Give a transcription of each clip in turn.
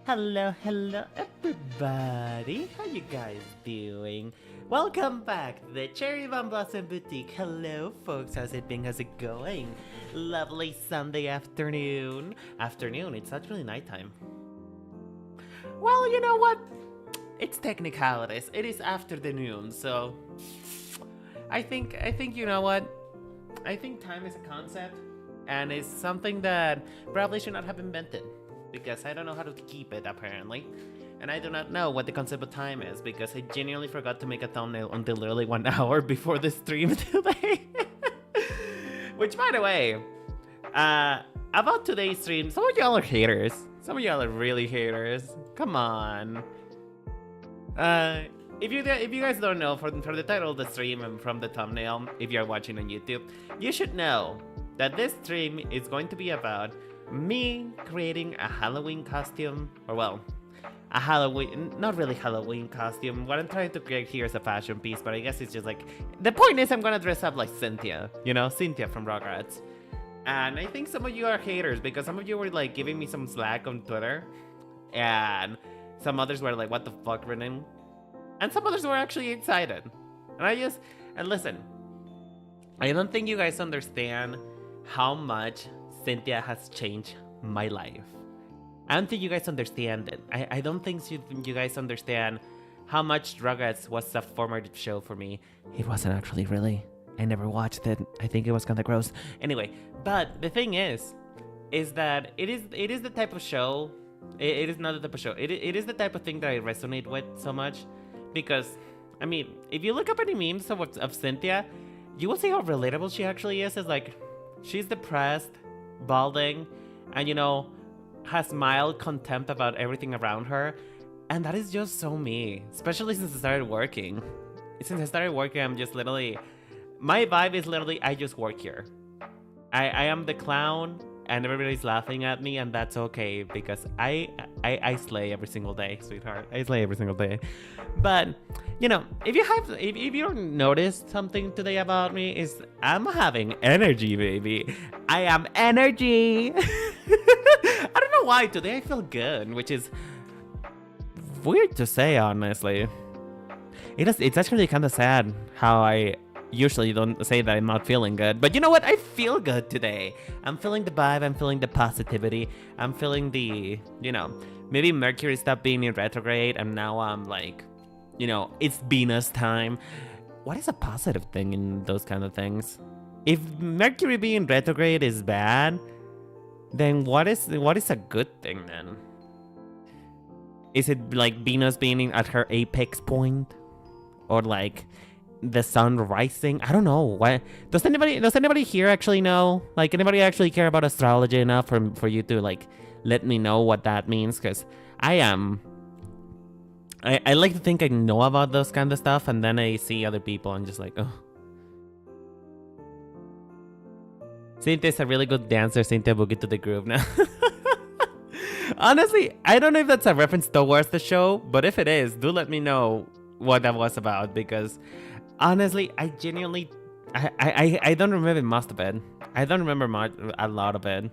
Hello, hello everybody! How you guys doing? Welcome back to the Cherry Bomb Blossom Boutique. Hello folks, how's it been? How's it going? Lovely Sunday afternoon. It's actually nighttime. Well, you know what? It's technicalities. It is after the noon, so I think you know what? I think time is a concept and it's something that probably should not have been invented. Because I don't know how to keep it, apparently. And I do not know what the concept of time is, because I genuinely forgot to make a thumbnail until literally 1 hour before the stream today. Which, by the way, about today's stream, some of y'all are haters. Some of y'all are really haters. Come on. If you guys don't know, from the title of the stream and from the thumbnail, if you're watching on YouTube, you should know that this stream is going to be about me creating a Halloween costume, or well, a Halloween, not really Halloween costume. What I'm trying to create here is a fashion piece, but I guess it's just like, the point is I'm gonna dress up like Cynthia, you know, Cynthia from Rugrats. And I think some of you are haters because some of you were like giving me some slack on Twitter, and some others were like, what the fuck, Renan? And some others were actually excited. And listen, I don't think you guys understand how much Cynthia has changed my life. I don't think you guys understand it. I don't think you guys understand how much Rugrats was a formative show for me. It wasn't actually, really. I never watched it. I think it was kind of gross. Anyway, but the thing is that it is the type of show. It is not the type of show. It is the type of thing that I resonate with so much. Because, I mean, if you look up any memes of Cynthia, you will see how relatable she actually is. It's like, she's depressed, balding, and you know, has mild contempt about everything around her, and that is just so me, especially since I started working. I'm just literally, my vibe is literally, I just work here. I am the clown and everybody's laughing at me, and that's okay because I slay every single day, sweetheart. I slay every single day. But if you noticed something today about me, is I'm having energy, baby. I am energy. I don't know why today I feel good, which is weird to say, honestly. It's actually kind of sad how I usually don't say that I'm not feeling good. But you know what? I feel good today. I'm feeling the vibe. I'm feeling the positivity. I'm feeling the, maybe Mercury stopped being in retrograde and now I'm like, it's Venus time. What is a positive thing in those kind of things? If Mercury being retrograde is bad, then what is a good thing then? Is it like Venus being at her apex point? Or like the sun rising? I don't know. What does anybody here actually know? Like, anybody actually care about astrology enough for you to like let me know what that means? Because I like to think I know about those kind of stuff, and then I see other people and just like, oh. Cynthia's a really good dancer. Cynthia will get to the groove now. Honestly, I don't know if that's a reference towards the show, but if it is, do let me know what that was about, because honestly, I genuinely, I don't remember most of it. I don't remember a lot of it.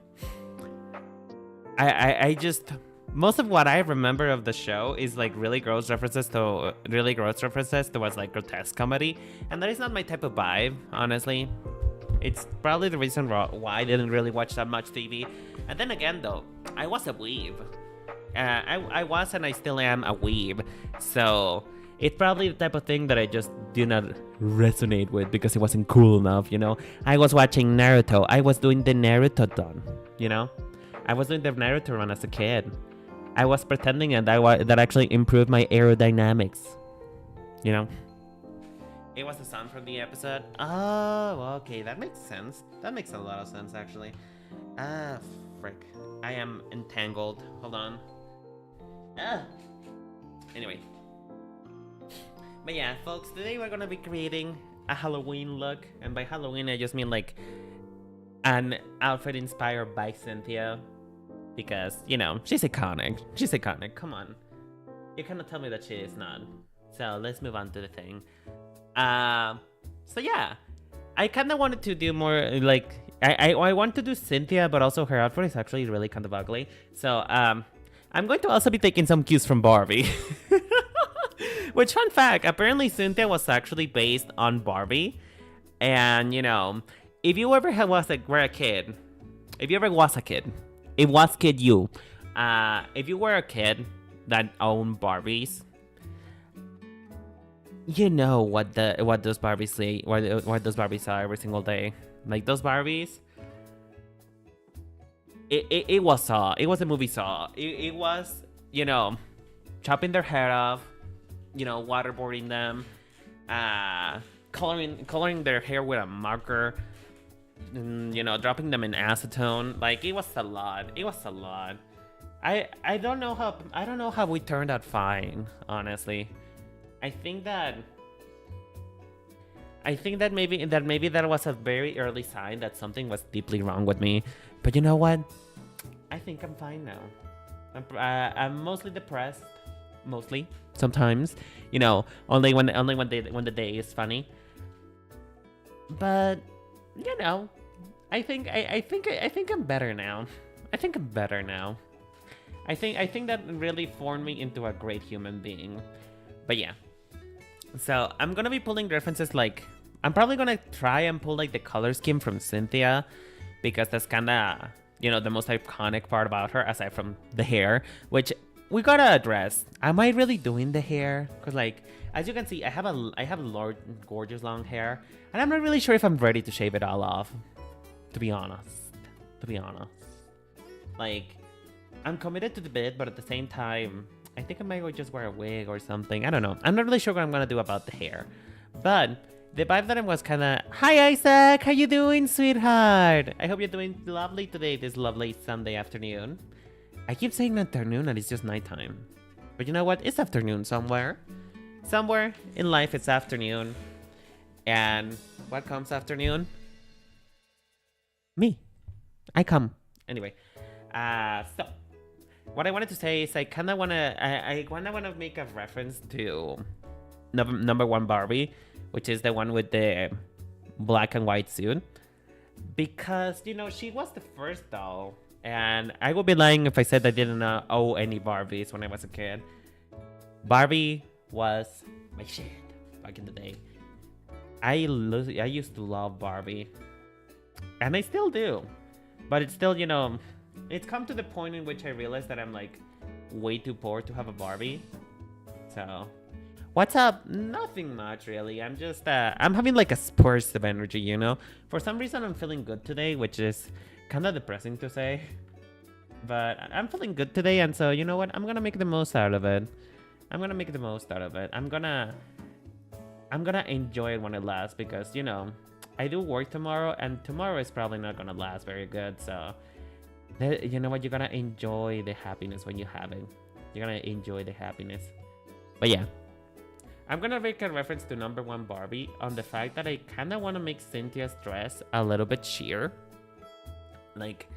I just, most of what I remember of the show is like really gross references towards like grotesque comedy, and that is not my type of vibe, honestly. It's probably the reason why I didn't really watch that much TV. And then again, though, I was a weeb. I was and I still am a weeb. So it's probably the type of thing that I just do not resonate with because it wasn't cool enough, I was watching Naruto. I was doing the Naruto-don, I was doing the Naruto run as a kid. I was pretending that actually improved my aerodynamics, It was the sun from the episode. Oh, okay, that makes sense. That makes a lot of sense, actually. Frick. I am entangled. Hold on. Anyway. But yeah, folks, today we're gonna be creating a Halloween look. And by Halloween, I just mean like an outfit inspired by Cynthia. Because, she's iconic. She's iconic. Come on. You cannot tell me that she is not. So let's move on to the thing. So yeah, I kind of wanted to do more like I want to do Cynthia, but also her outfit is actually really kind of ugly. So I'm going to also be taking some cues from Barbie. Which, fun fact, apparently Cynthia was actually based on Barbie. And if you ever were a kid, if you ever was a kid, it was kid you. If you were a kid that owned Barbies, you know what those Barbies say, what those Barbies are every single day. Like those Barbies, it was Saw. It was a movie Saw. It was, chopping their hair off, waterboarding them, coloring their hair with a marker, dropping them in acetone. Like, it was a lot. It was a lot. I don't know how we turned out fine, honestly. I think that maybe that was a very early sign that something was deeply wrong with me. But you know what? I think I'm fine now. I'm mostly depressed, mostly sometimes. Only when the day is funny. But I think I'm better now. I think I'm better now. I think that really formed me into a great human being. But yeah. So I'm gonna be pulling references like I'm probably gonna try and pull like the color scheme from Cynthia, because that's kinda the most iconic part about her, aside from the hair, which we gotta address. Am I really doing the hair? Cause like, as you can see, I have gorgeous long hair, and I'm not really sure if I'm ready to shave it all off. To be honest, like, I'm committed to the bit, but at the same time, I think I might go just wear a wig or something. I don't know. I'm not really sure what I'm gonna do about the hair. But the vibe that I was kind of, hi Isaac, how you doing, sweetheart? I hope you're doing lovely today, this lovely Sunday afternoon. I keep saying afternoon and it's just nighttime. But you know what? It's afternoon somewhere. Somewhere in life it's afternoon. And what comes afternoon? Me. I come. Anyway. So what I wanted to say is I kind of want to make a reference to number one Barbie, which is the one with the black and white suit. Because, she was the first doll. And I would be lying if I said I didn't owe any Barbies when I was a kid. Barbie was my shit back in the day. I used to love Barbie. And I still do. But it's still, it's come to the point in which I realized that I'm like way too poor to have a Barbie. So, what's up? Nothing much really. I'm just, I'm having like a burst of energy, For some reason I'm feeling good today, which is kind of depressing to say. But I'm feeling good today, and so, you know what? I'm gonna make the most out of it. I'm gonna enjoy it when it lasts because, I do work tomorrow, and tomorrow is probably not gonna last very good, so... You know what? You're gonna enjoy the happiness when you have it. You're gonna enjoy the happiness. But yeah. I'm gonna make a reference to number one Barbie on the fact that I kind of want to make Cynthia's dress a little bit sheer. Like,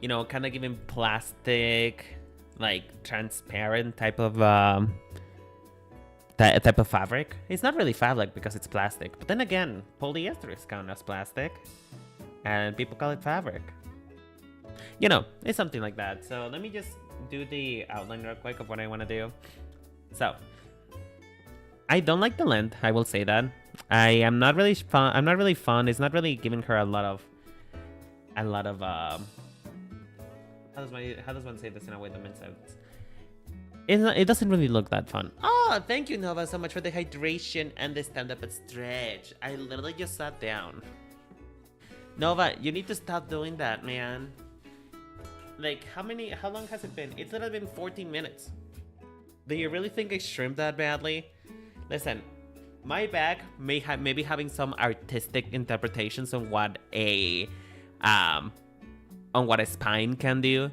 kind of giving plastic, like transparent type of type of fabric. It's not really fabric because it's plastic. But then again, polyester is counted as plastic. And people call it fabric. It's something like that. So let me just do the outline real quick of what I want to do. So, I don't like the length. I will say that. I am not really fun. I'm not really fun. It's not really giving her a lot of. How does one say this in a way that makes sense? It doesn't really look that fun. Oh, thank you, Nova, so much for the hydration and the stand-up and stretch. I literally just sat down. Nova, you need to stop doing that, man. Like, how long has it been? It's literally been 14 minutes. Do you really think I shrimp that badly? Listen, my back may be having some artistic interpretations on what a spine can do.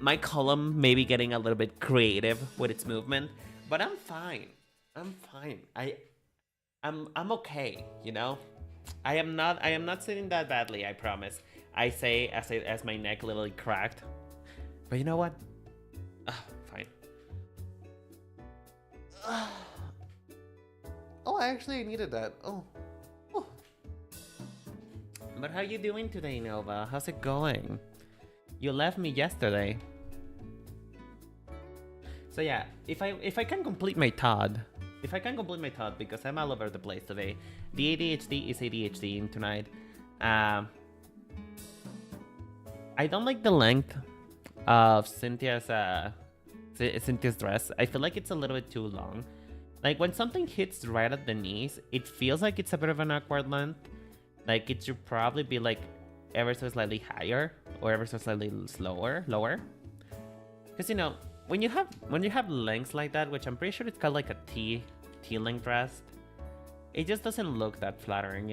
My column may be getting a little bit creative with its movement, but I'm fine. I'm okay, I am not sitting that badly, I promise. I say as my neck literally cracked. But you know what? Fine. Oh, I actually needed that. Oh. But how you doing today, Nova? How's it going? You left me yesterday. So yeah, if I can complete my thought, because I'm all over the place today. The ADHD is ADHDing tonight. I don't like the length of Cynthia's dress. I feel like it's a little bit too long. Like when something hits right at the knees, it feels like it's a bit of an awkward length. Like it should probably be like ever so slightly higher or ever so slightly lower. Because when you have lengths like that, which I'm pretty sure it's called like a T length dress, it just doesn't look that flattering,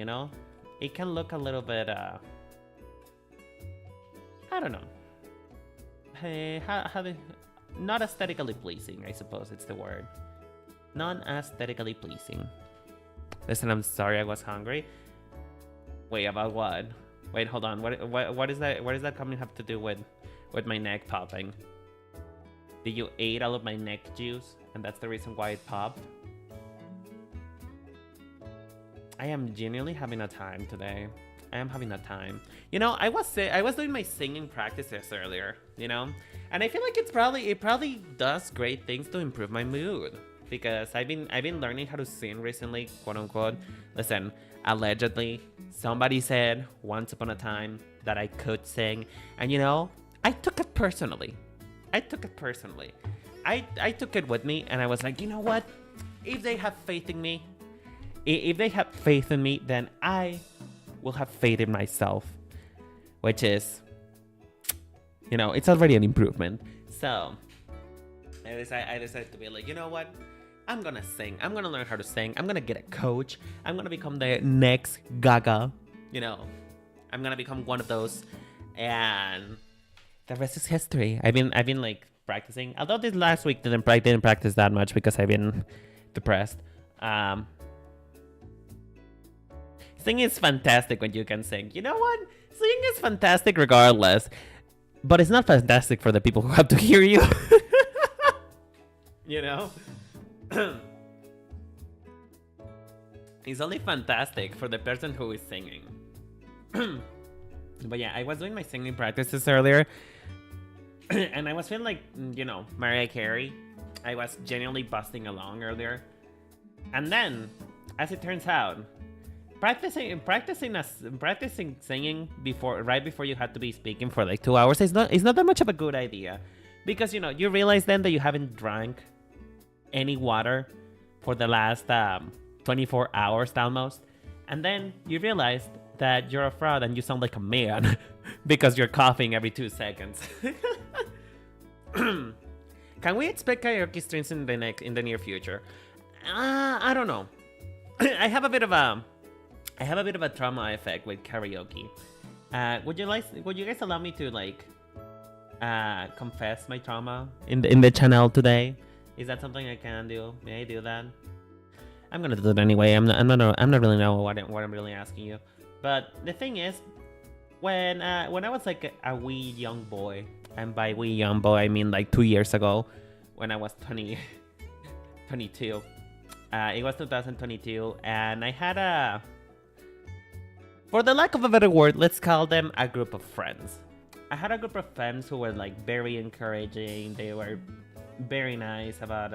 It can look a little bit I don't know. Hey, not aesthetically pleasing, I suppose it's the word. Non-aesthetically pleasing. Listen, I'm sorry I was hungry. Wait, about what? Wait, hold on. What is that? What does that coming have to do with my neck popping? Did you ate all of my neck juice, and that's the reason why it popped? I am genuinely having a time today. I am having a time. I was doing my singing practices earlier, and I feel like it probably does great things to improve my mood because I've been learning how to sing recently, quote unquote. Listen, allegedly, somebody said once upon a time that I could sing, and I took it personally. I took it with me, and I was like, you know what? If they have faith in me, then I will have faith in myself, which is, it's already an improvement. So I decided to be like, you know what? I'm gonna sing. I'm gonna learn how to sing. I'm gonna get a coach. I'm gonna become the next Gaga. I'm gonna become one of those, and the rest is history. I've been like practicing. Although this last week didn't practice that much because I've been depressed. Singing is fantastic when you can sing. You know what? Singing is fantastic regardless. But it's not fantastic for the people who have to hear you. It's only fantastic for the person who is singing. But yeah, I was doing my singing practices earlier, and I was feeling like, Mariah Carey. I was genuinely busting along earlier. And then, as it turns out, practicing singing right before you had to be speaking for like 2 hours is not that much of a good idea. Because, you realize then that you haven't drank any water for the last 24 hours almost. And then you realize that you're a fraud and you sound like a man because you're coughing every 2 seconds. Can we expect karaoke streams in the near future? I don't know. I have a bit of a trauma effect with karaoke. Would you guys allow me to confess my trauma in the channel today? Is that something I can do? May I do that? I'm gonna do it anyway. I'm not really know what I'm really asking you. But the thing is, when I was like a wee young boy, and by wee young boy I mean like 2 years ago, when I was 22. It was 2022, and I had for the lack of a better word, let's call them a group of friends. I had a group of friends who were like very encouraging. They were very nice about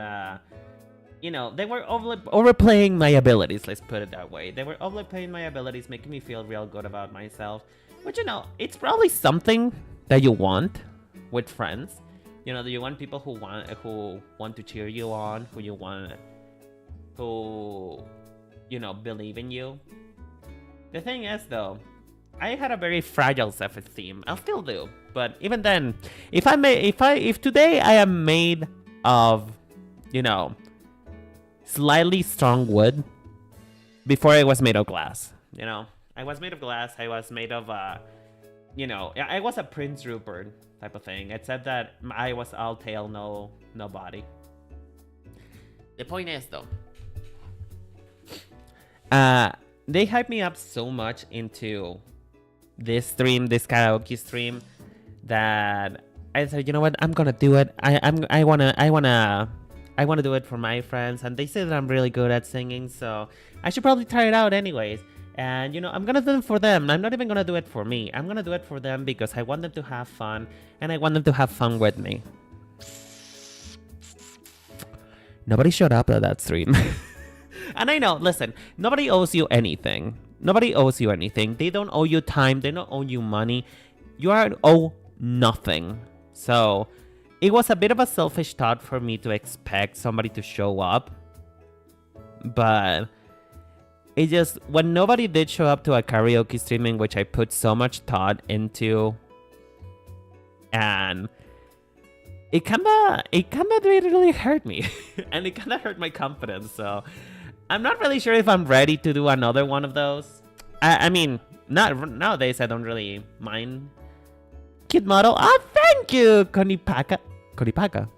they were overplaying my abilities, let's put it that way. They were overplaying my abilities, making me feel real good about myself. Which, it's probably something that you want with friends. You want people who want to cheer you on, who believe in you. The thing is, though, I had a very fragile self-esteem. I still do, but even then, if today I am made of, slightly strong wood, before I was made of glass. I was made of glass. I was made of I was a Prince Rupert type of thing, except that I was all tail, no body. The point is, though, they hyped me up so much into this karaoke stream, that I said, you know what, I'm gonna do it. I wanna do it for my friends, and they say that I'm really good at singing, so I should probably try it out anyways. And I'm gonna do it for them. I'm not even gonna do it for me. I'm gonna do it for them because I want them to have fun, and I want them to have fun with me. Nobody showed up at that stream. And I know, listen, nobody owes you anything. Nobody owes you anything. They don't owe you time. They don't owe you money. You are owe nothing. So it was a bit of a selfish thought for me to expect somebody to show up. But it just, when nobody did show up to a karaoke stream in which I put so much thought into, and it kinda really hurt me. And it kinda hurt my confidence. So I'm not really sure if I'm ready to do another one of those. I mean, nowadays I don't really mind. Cute model. Oh, thank you, Konipaka. Konipaka.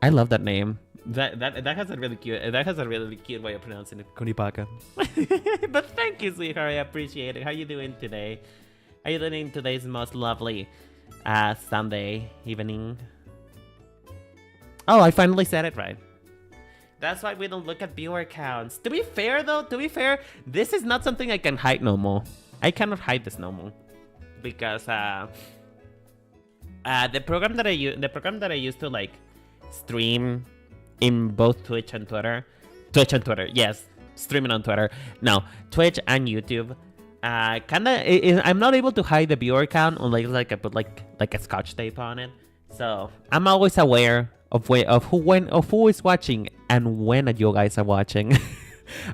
I love that name. That has a really cute way of pronouncing it. Konipaka. But thank you, sweetheart. I appreciate it. How you doing today? How you doing today's most lovely Sunday evening? Oh, I finally said it right. That's why we don't look at viewer counts. To be fair, though, this is not something I can hide no more. I cannot hide this no more, because the program that I used to like stream in both Twitch and Twitter, yes, streaming on Twitter. No, Twitch and YouTube. I'm not able to hide the viewer count unless I put like a scotch tape on it. So I'm always aware of who is watching and when you guys are watching.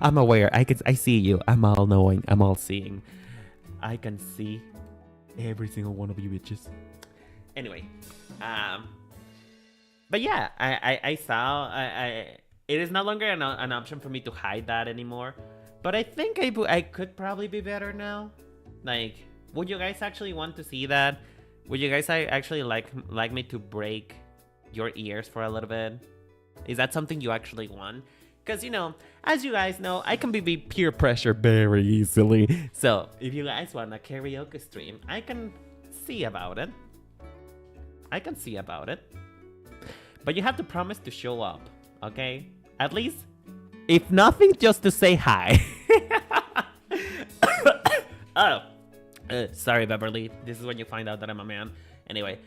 I'm aware. I see you. I'm all knowing. I'm all seeing. I can see every single one of you bitches. Anyway, but yeah, I saw. It is no longer an option for me to hide that anymore. But I think I could probably be better now. Like, would you guys actually want to see that? Would you guys actually like me to break your ears for a little bit? Is that something you actually want? Because, as you guys know, I can be peer pressure very easily. So, if you guys want a karaoke stream, I can see about it. But you have to promise to show up, okay? At least If nothing, just to say hi. Oh. Sorry, Beverly. This is when you find out that I'm a man. Anyway,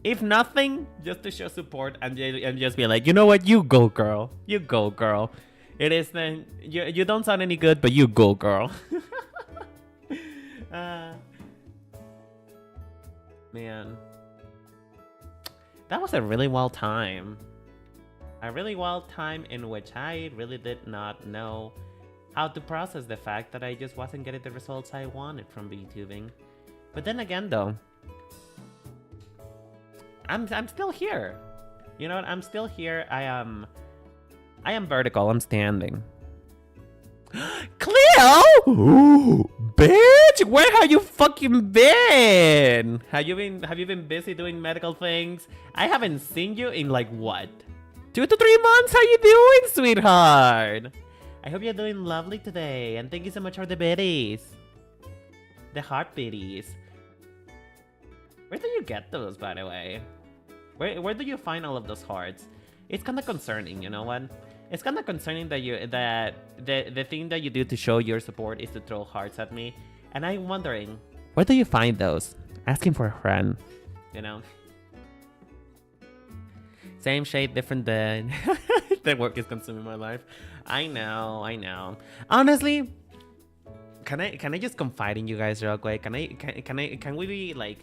if nothing, just to show support and just be like, you know what? You go, girl. You go, girl. It is then you don't sound any good, but you go, girl. Man, that was a really wild time. A really wild time in which I really did not know how to process the fact that I just wasn't getting the results I wanted from VTubing. But then again, though, I'm still here. You know what? I'm still here. I am vertical. I'm standing. Cleo! Ooh, bitch! Where have you fucking been? Have you been busy doing medical things? I haven't seen you in like what? 2 to 3 months? How you doing, sweetheart? I hope you're doing lovely today, and thank you so much for the biddies. The heart biddies. Where do you get those, by the way? Where do you find all of those hearts? It's kind of concerning, you know what? It's kind of concerning that the thing that you do to show your support is to throw hearts at me, and I'm wondering, where do you find those? Asking for a friend, you know? Same shade, different day. The work is consuming my life. I know. Honestly, can I just confide in you guys real quick? Can we be like,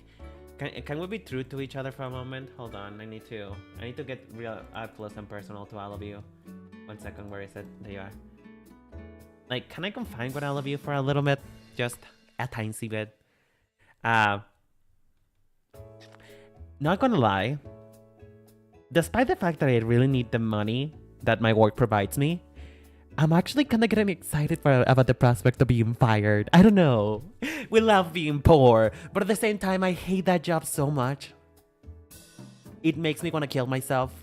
can we be true to each other for a moment? Hold on, I need to get real up close and personal to all of you. 1 second, where is it? There you are. Like, can I confide with all of you for a little bit? Just a tiny bit. Not gonna lie. Despite the fact that I really need the money that my work provides me, I'm actually kind of getting excited about the prospect of being fired. I don't know. We love being poor, but at the same time, I hate that job so much. It makes me want to kill myself.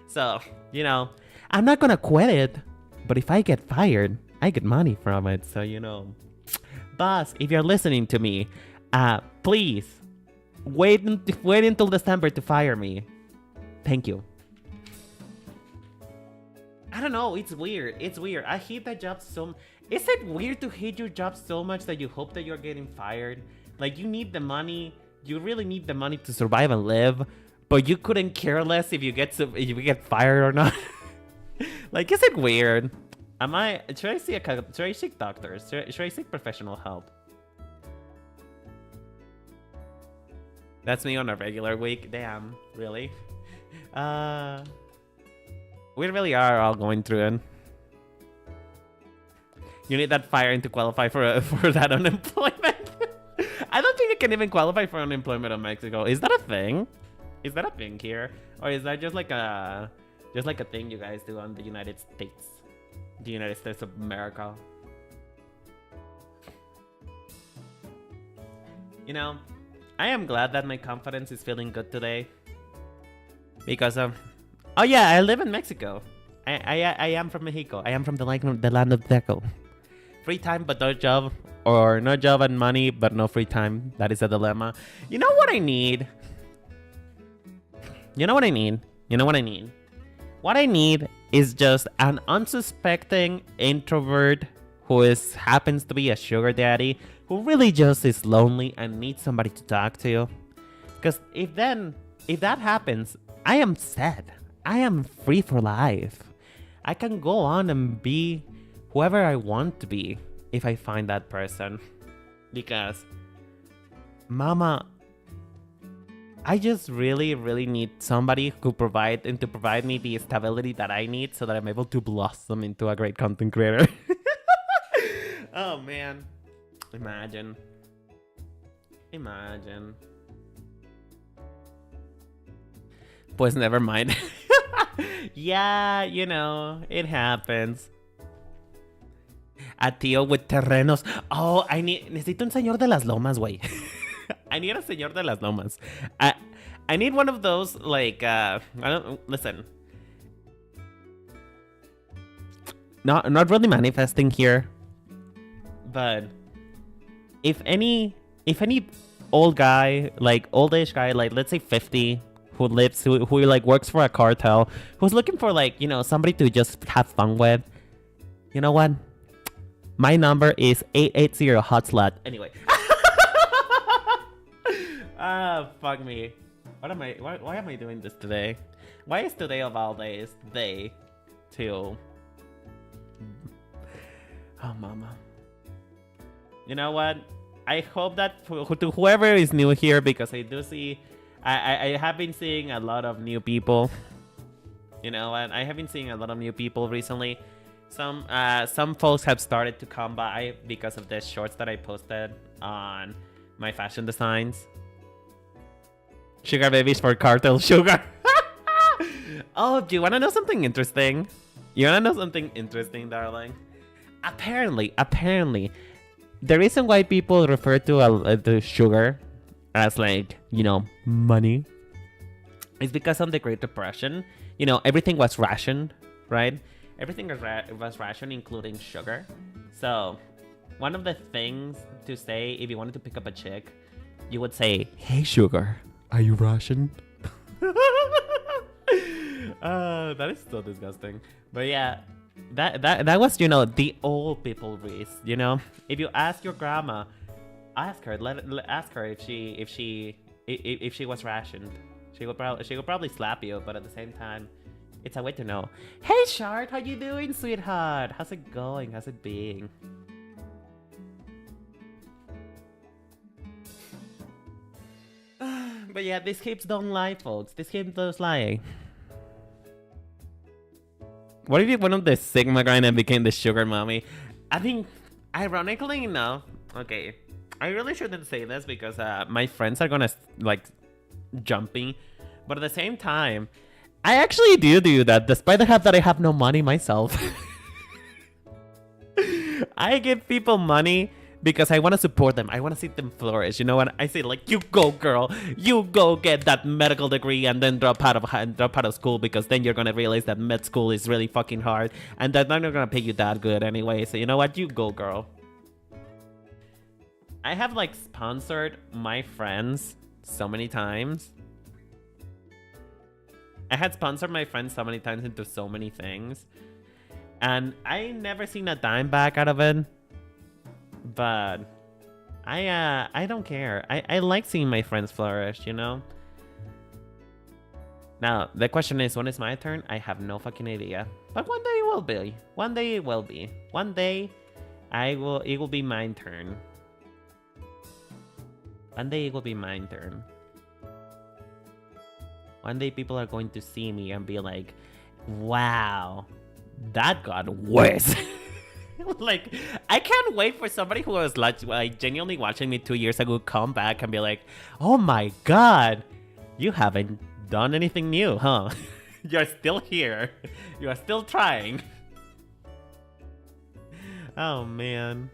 So, you know, I'm not going to quit it, but if I get fired, I get money from it. So, you know, boss, if you're listening to me, please wait until December to fire me. Thank you. I don't know, it's weird. I hate that job so... Is it weird to hate your job so much that you hope that you're getting fired? Like, you need the money. You really need the money to survive and live. But you couldn't care less if you get fired or not. Like, is it weird? Should I seek doctors? Should I seek professional help? That's me on a regular week. Damn, really? We really are all going through it. You need that firing to qualify for that unemployment. I don't think you can even qualify for unemployment in Mexico. Is that a thing? Is that a thing here, or is that just like a thing you guys do on the United States, of America? You know, I am glad that my confidence is feeling good today because of. Oh yeah, I live in Mexico. I am from Mexico. I am from the land of Teco. Free time but no job, or no job and money but no free time. That is a dilemma. You know what I need? What I need is just an unsuspecting introvert who happens to be a sugar daddy, who really just is lonely and needs somebody to talk to. Because if that happens, I am set. I am free for life. I can go on and be whoever I want to be if I find that person. Because, mama, I just really, really need somebody who provide me the stability that I need so that I'm able to blossom into a great content creator. Oh man, imagine. Pues never mind. Yeah, you know, it happens. A tío with terrenos. Oh, necesito un señor de las lomas, güey. I need a señor de las lomas. I need one of those, like, listen. Not really manifesting here. But if any old guy, like, oldish guy, like, let's say 50, who lives, who like works for a cartel, who's looking for like, you know, somebody to just have fun with, you know what? My number is 880 hot slut. Anyway. Ah, fuck me. Why am I doing this today? Why is today of all days day 2? Oh, mama. You know what? I hope that to whoever is new here, because I do see, I have been seeing a lot of new people. You know what? I have been seeing a lot of new people recently. Some folks have started to come by because of the shorts that I posted on my fashion designs. Sugar babies for cartel sugar. Oh, do you want to know something interesting? You want to know something interesting, darling? Apparently, the reason why people refer to sugar as like, you know, money is because of the Great Depression. You know, everything was rationed, right? Everything was rationed, including sugar. So, one of the things to say if you wanted to pick up a chick, you would say, "Hey, sugar, are you rationed?" That is so disgusting. But yeah, that was, you know, the old people race. You know, if you ask your grandma, ask her if she was rationed. She would probably slap you, but at the same time, it's a way to know. Hey, Shart, how you doing, sweetheart? How's it going? How's it being? But yeah, these hips don't lie, folks. These hips don't lie. What if you're one of the Sigma grind and became the sugar mommy? I think, ironically enough, okay, I really shouldn't say this because my friends are gonna like jump me, but at the same time, I actually do that, despite the fact that I have no money myself. I give people money because I want to support them. I want to see them flourish. You know what? I say, like, you go, girl. You go get that medical degree and then drop out of school, because then you're going to realize that med school is really fucking hard and that they're not going to pay you that good anyway. So you know what? You go, girl. I have, like, sponsored my friends so many times. I had sponsored my friends so many times into so many things. And I never seen a dime back out of it. But I don't care. I like seeing my friends flourish, you know? Now, the question is, when is my turn? I have no fucking idea. But one day it will be. One day it will be. One day it will be my turn. One day it will be my turn. One day people are going to see me and be like, wow, that got worse. Like, I can't wait for somebody who was like genuinely watching me 2 years ago come back and be like, oh my god, you haven't done anything new, huh? You're still here. You are still trying. Oh man.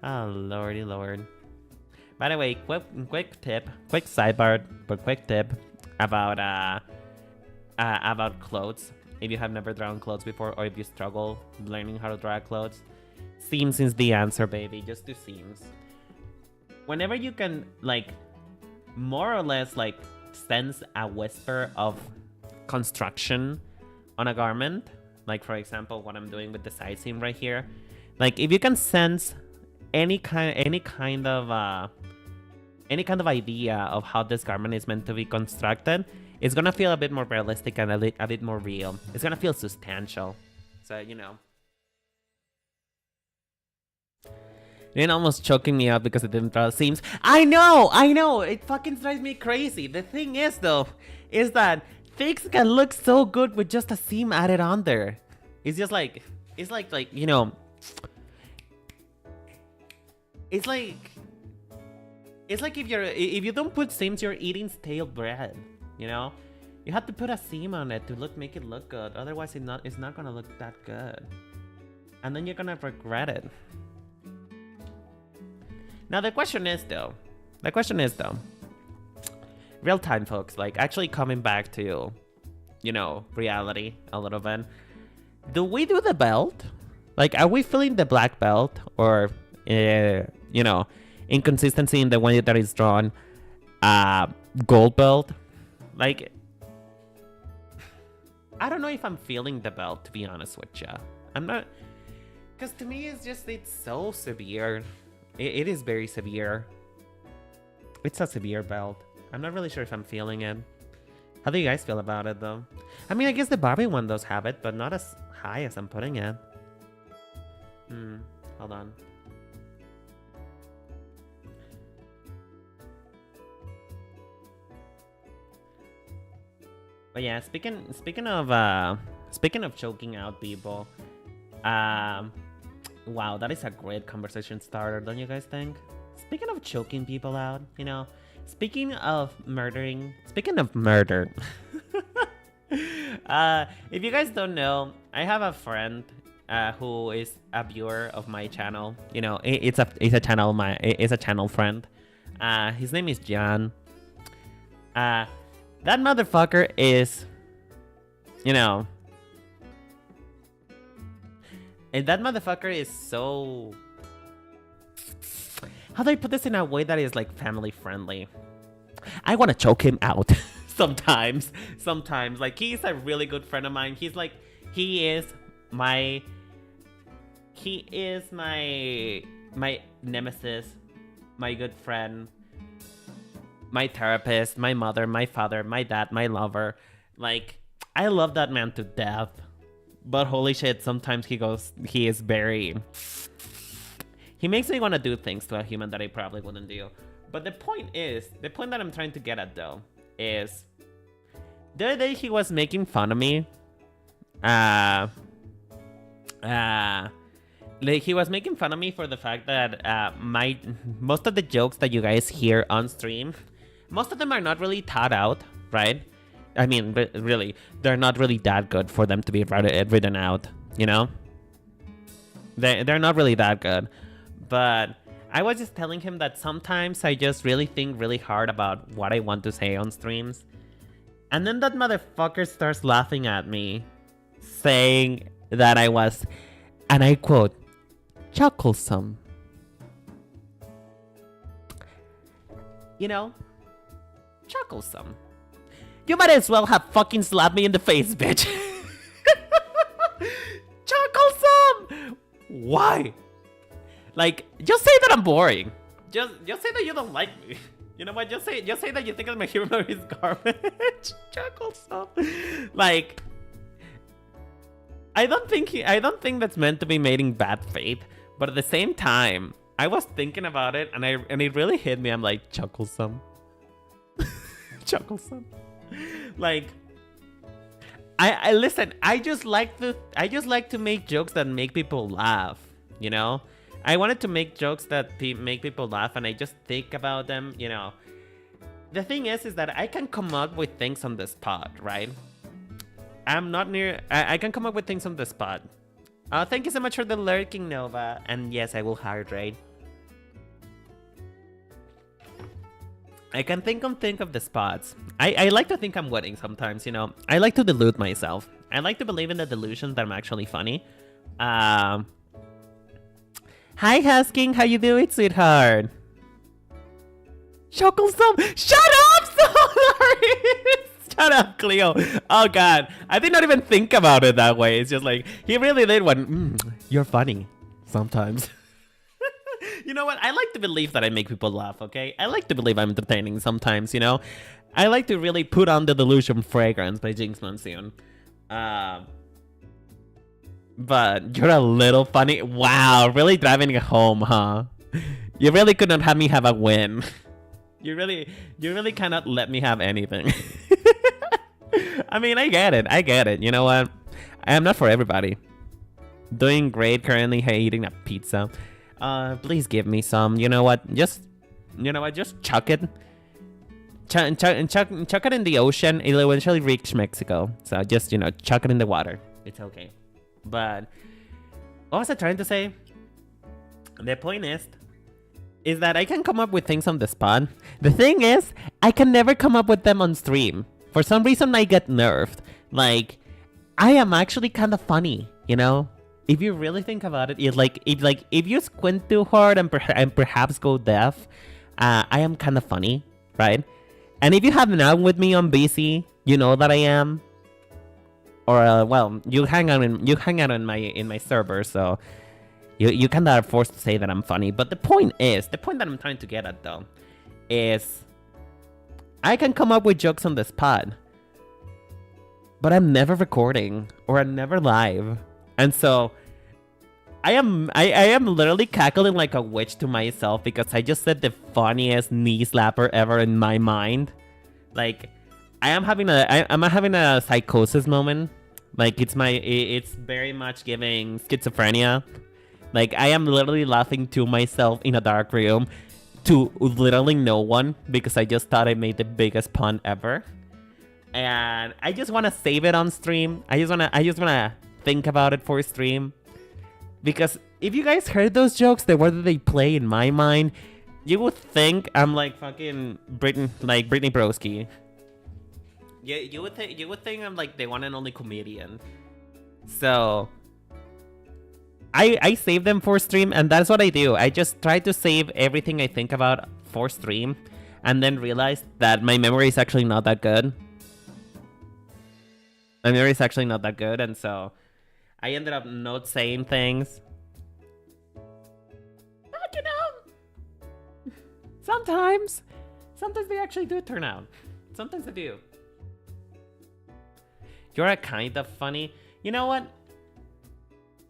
Oh lordy lord. By the way, quick tip, quick sidebar, but quick tip about clothes. If you have never drawn clothes before, or if you struggle learning how to draw clothes, seams is the answer, baby. Just do seams. Whenever you can, like, more or less, like, sense a whisper of construction on a garment, like, for example, what I'm doing with the side seam right here, like, if you can sense any kind of idea of how this garment is meant to be constructed, it's gonna feel a bit more realistic and a bit more real. It's gonna feel substantial. So, you know. You're almost choking me out because it didn't draw seams. I know! It fucking drives me crazy. The thing is, though, is that things can look so good with just a seam added on there. It's just like, it's like, you know, it's like if you don't put seams, you're eating stale bread. You know, you have to put a seam on it to make it look good. Otherwise, it's not gonna look that good, and then you're gonna regret it. Now the question is though, real time, folks. Like, actually coming back to, you know, reality a little bit. Do we do the belt? Like, are we feeling the black belt, or you know, inconsistency in the way that it's drawn? gold belt. Like, I don't know if I'm feeling the belt, to be honest with ya. I'm not, because to me it's so severe. It is very severe. It's a severe belt. I'm not really sure if I'm feeling it. How do you guys feel about it, though? I mean, I guess the Barbie one does have it, but not as high as I'm putting it. Hold on. But yeah, speaking of choking out people, wow, that is a great conversation starter, don't you guys think? Speaking of choking people out, you know, speaking of murder, if you guys don't know, I have a friend who is a viewer of my channel. You know, it's a channel friend. His name is John. That motherfucker is, you know, and that motherfucker is so, how do I put this in a way that is like family friendly? I want to choke him out sometimes. Like, he's a really good friend of mine. He is my nemesis, my good friend, my therapist, my mother, my father, my dad, my lover. Like, I love that man to death. But holy shit, sometimes he is very, he makes me want to do things to a human that I probably wouldn't do. But the point that I'm trying to get at, though, is the other day he was making fun of me. Like, he was making fun of me for the fact that most of the jokes that you guys hear on stream, most of them are not really thought out, right? I mean, really, they're not really that good for them to be written out, you know? They're not really that good. But I was just telling him that sometimes I just really think really hard about what I want to say on streams. And then that motherfucker starts laughing at me, saying that I was, and I quote, chucklesome. You know? Chucklesome. You might as well have fucking slapped me in the face, bitch. Chucklesome! Why? Like, just say that I'm boring. Just say that you don't like me. You know what? Just say that you think that my humor is garbage. Chucklesome. Like, I don't think that's meant to be made in bad faith. But at the same time, I was thinking about it, and it really hit me. I'm like, chucklesome. Chucklesome. Like, I listen. I just like to make jokes that make people laugh. You know, I wanted to make jokes that make people laugh, and I just think about them. You know, the thing is that I can come up with things on the spot, right? I'm not near. I can come up with things on the spot. Thank you so much for the lurking, Nova. And yes, I will hydrate. I can think of the spots. I like to think I'm winning sometimes, you know. I like to delude myself. I like to believe in the delusion that I'm actually funny. Hi, Husking. How you doing, sweetheart? Chucklesome. Shut up, Solaris! Shut up, Cleo. Oh, God. I did not even think about it that way. It's just like, he really did one. You're funny. Sometimes. You know what? I like to believe that I make people laugh, okay? I like to believe I'm entertaining sometimes, you know? I like to really put on the delusion fragrance by Jinx Monsoon. But you're a little funny. Wow, really driving it home, huh? You really could not have me have a win. You really cannot let me have anything. I mean, I get it. You know what? I am not for everybody. Doing great currently, eating a pizza. Please give me some. You know what? Just chuck it. Chuck it in the ocean. It'll eventually reach Mexico. So just, you know, chuck it in the water. It's okay. But what was I trying to say? The point is that I can come up with things on the spot. The thing is, I can never come up with them on stream. For some reason, I get nerfed. Like, I am actually kind of funny, you know? If you really think about it, if you squint too hard and perhaps go deaf, I am kind of funny. right? And if you have been out with me on BC, you know that I am. Or well, you hang out in my server, so you kind of are forced to say that I'm funny. But the point that I'm trying to get at though, is I can come up with jokes on the spot, but I'm never recording or I'm never live, and so I am literally cackling like a witch to myself because I just said the funniest knee slapper ever in my mind. Like I'm having a psychosis moment. Like it's very much giving schizophrenia. Like I am literally laughing to myself in a dark room to literally no one because I just thought I made the biggest pun ever. And I just want to save it on stream. I just want to think about it for stream. Because if you guys heard those jokes, the way that they play in my mind, you would think I'm like fucking Britney Broski. Yeah, you would think I'm like the one and only comedian. So I save them for stream, and that's what I do. I just try to save everything I think about for stream, and then realize that my memory is actually not that good. My memory is actually not that good, and so I ended up not saying things. But you know, sometimes they actually do turn out. Sometimes they do. You're a kind of funny. You know what?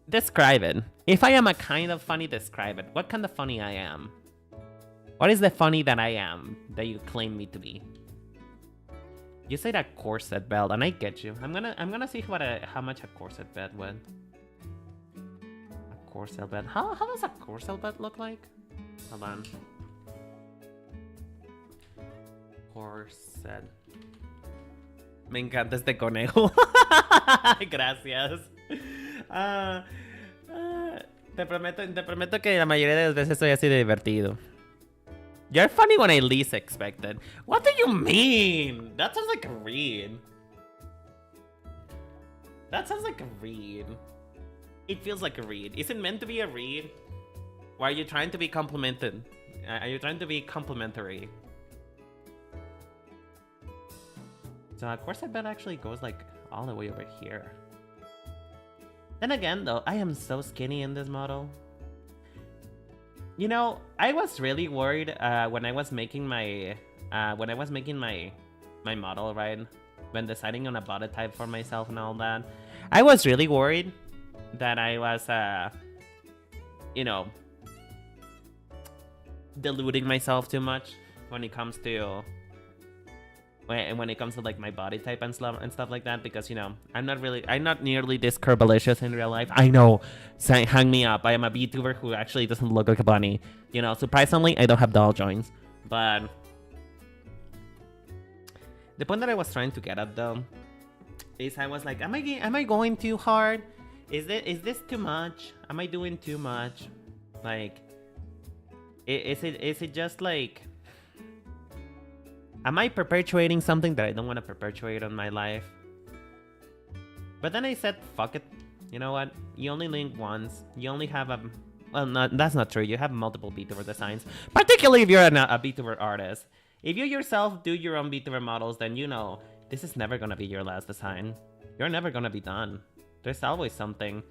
Describe it. If I am a kind of funny, describe it. What kind of funny I am? What is the funny that I am that you claim me to be? You say that corset belt, and I get you. I'm gonna see how much a corset belt went. A corset belt. How does a corset belt look like? Hold on. Corset. Me encanta este conejo. Gracias. Te prometo que la mayoría de las veces soy así de divertido. You're funny when I least expected. What do you mean? That sounds like a read. That sounds like a read. It feels like a read. Is it meant to be a read? Or are you trying to be complimented? Are you trying to be complimentary? So of course I bet actually goes like all the way over here. Then again though, I am so skinny in this model. You know, I was really worried when I was making my my model, right? When deciding on a body type for myself and all that. I was really worried that I was you know, deluding myself too much when it comes to like my body type and stuff like that, because you know I'm not nearly this curvilicious in real life. I know, hang me up. I am a Vtuber who actually doesn't look like a bunny. You know, surprisingly, I don't have doll joints. But the point that I was trying to get at though is I was like, am I going too hard? Is this too much? Am I doing too much? Like, is it just like, am I perpetuating something that I don't want to perpetuate on my life? But then I said, fuck it. You know what? You only link once. You only have a... Well, that's not true. You have multiple Vtuber designs. Particularly if you're a Vtuber artist. If you yourself do your own Vtuber models, then you know this is never going to be your last design. You're never going to be done. There's always something.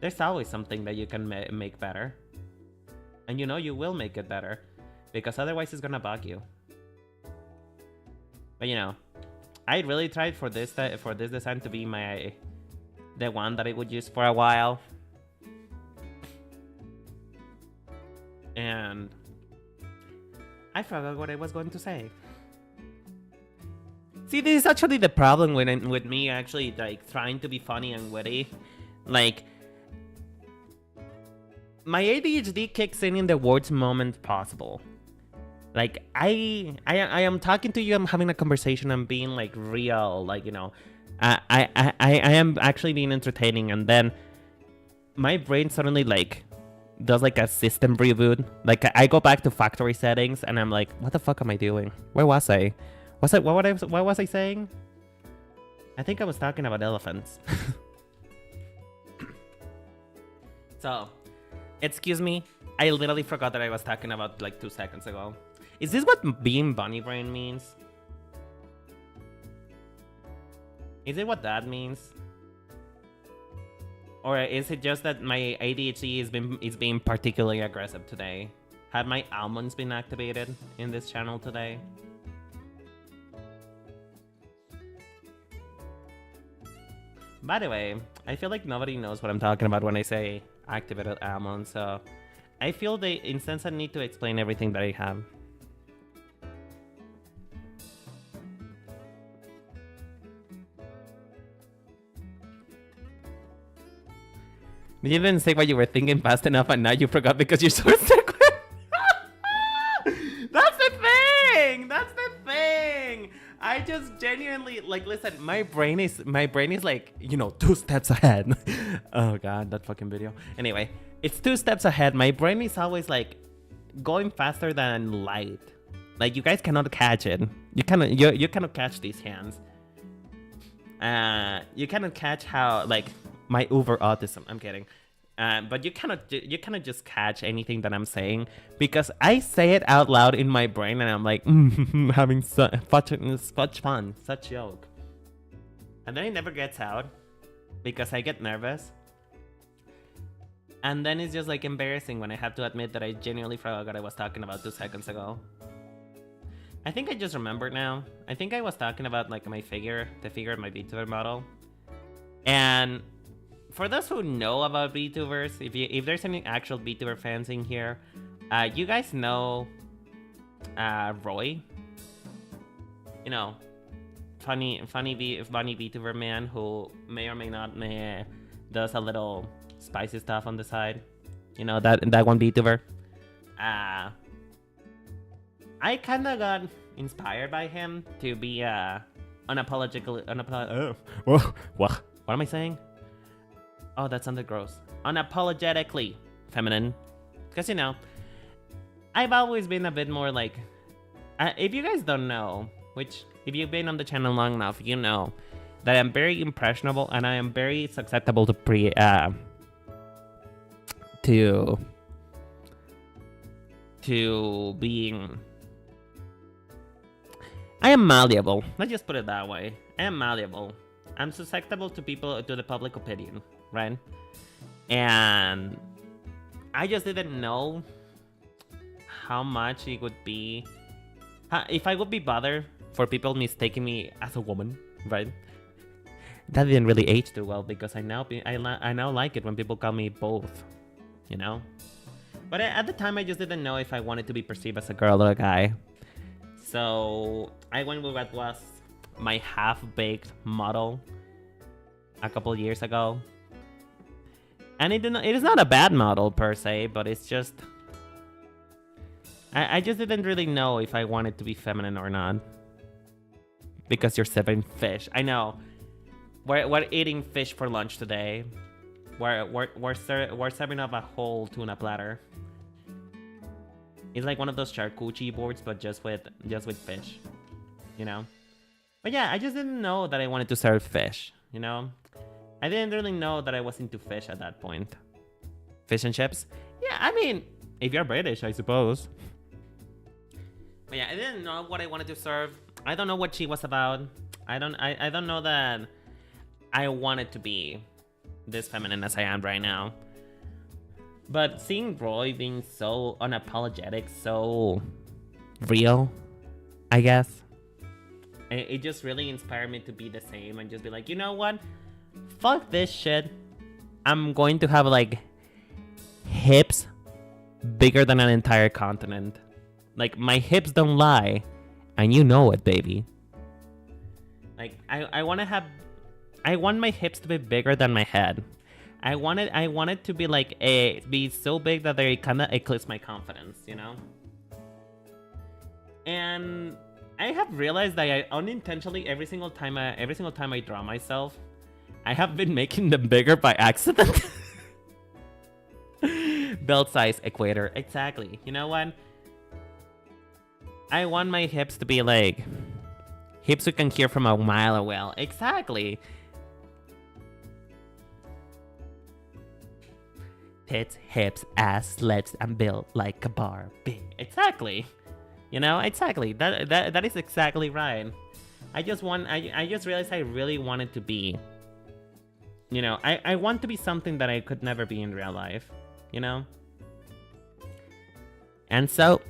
There's always something that you can make better. And you know you will make it better. Because otherwise it's going to bug you. But you know, I really tried for this design to be the one that I would use for a while. And I forgot what I was going to say. See, this is actually the problem with me actually like trying to be funny and witty. Like, my ADHD kicks in the worst moment possible. Like, I am talking to you, I'm having a conversation, I'm being like real, like, you know, I am actually being entertaining, and then my brain suddenly like does like a system reboot. Like, I go back to factory settings and I'm like, what the fuck am I doing? Where was I? What was I saying? I think I was talking about elephants. So, excuse me, I literally forgot that I was talking about like 2 seconds ago. Is this what being bunny brain means? Is it what that means? Or is it just that my ADHD is being particularly aggressive today? Have my almonds been activated in this channel today? By the way, I feel like nobody knows what I'm talking about when I say activated almonds, so I feel the instance I need to explain everything that I have. You didn't say what you were thinking fast enough and now you forgot because you're so sick. That's the thing! That's the thing! I just genuinely, like, listen, my brain is like, you know, 2 steps ahead. Oh god, that fucking video. Anyway, it's 2 steps ahead. My brain is always like going faster than light. Like, you guys cannot catch it. You cannot catch these hands. You cannot catch how, like, my Uber autism. I'm kidding. But you cannot just catch anything that I'm saying because I say it out loud in my brain and I'm like having such fun, such joke, and then it never gets out because I get nervous, and then it's just like embarrassing when I have to admit that I genuinely forgot what I was talking about 2 seconds ago. I think I just remembered now. I think I was talking about like the figure of my Vtuber model, and for those who know about Vtubers, if there's any actual Vtuber fans in here, you guys know Roy. You know, funny Vtuber man who may or may not does a little spicy stuff on the side. You know, that one Vtuber. I kind of got inspired by him to be what am I saying? Oh, that sounded gross. Unapologetically feminine. Because, you know, I've always been a bit more like... if you guys don't know, which if you've been on the channel long enough, you know that I'm very impressionable and I am very susceptible to being... I am malleable. Let's just put it that way. I am malleable. I'm susceptible to the public opinion. Right? And I just didn't know how much it would be if I would be bothered for people mistaking me as a woman, right? That didn't really age too well because I now like it when people call me both, you know? But at the time I just didn't know if I wanted to be perceived as a girl or a guy. So I went with what was my half-baked model a couple years ago. And it is not a bad model per se, but it's just... I just didn't really know if I wanted to be feminine or not. Because you're serving fish. I know. We're eating fish for lunch today. We're serving up a whole tuna platter. It's like one of those charcuterie boards, but just with fish. You know? But yeah, I just didn't know that I wanted to serve fish, you know? I didn't really know that I was into fish at that point. Fish and chips? Yeah, I mean, if you're British, I suppose. But yeah, I didn't know what I wanted to serve. I don't know what she was about. I don't know that I wanted to be this feminine as I am right now. But seeing Roy being so unapologetic, so real, I guess, it just really inspired me to be the same and just be like, you know what? Fuck this shit. I'm going to have like hips bigger than an entire continent. Like, my hips don't lie, and you know it, baby. Like, I want my hips to be bigger than my head. I want it to be like be so big that they kind of eclipse my confidence, you know. And I have realized that I unintentionally every single time I draw myself, I have been making them bigger by accident. Belt size equator. Exactly. You know what? I want my hips to be like hips you can hear from a mile away. Exactly. Tits, hips, ass, lips, and built like a Barbie. Exactly. You know, exactly. That is exactly right. I just realized I really wanted to be. You know, I want to be something that I could never be in real life. You know? And so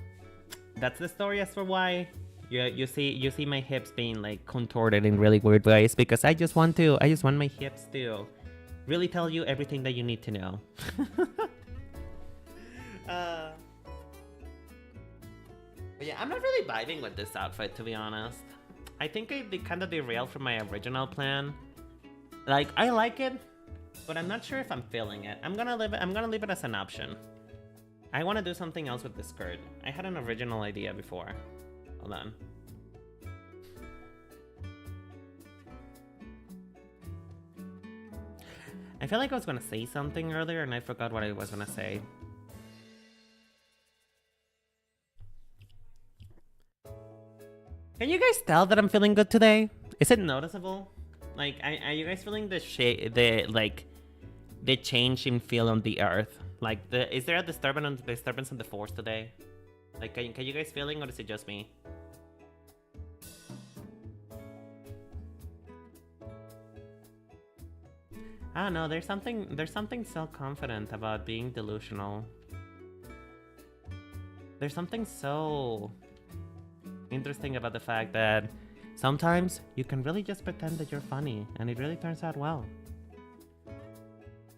that's the story as for why you see my hips being like contorted in really weird ways, because I just want my hips to really tell you everything that you need to know. But yeah, I'm not really vibing with this outfit, to be honest. I think I kind of derailed from my original plan. Like, I like it, but I'm not sure if I'm feeling it. I'm gonna leave it as an option. I want to do something else with the skirt. I had an original idea before. Hold on. I feel like I was gonna say something earlier and I forgot what I was gonna say. Can you guys tell that I'm feeling good today? Is it noticeable? Like, are you guys feeling the change in feel on the earth? Like, is there a disturbance on the force today? Like, can you guys feeling, or is it just me? I don't know. There's something so confident about being delusional. There's something so interesting about the fact that sometimes you can really just pretend that you're funny, and it really turns out well.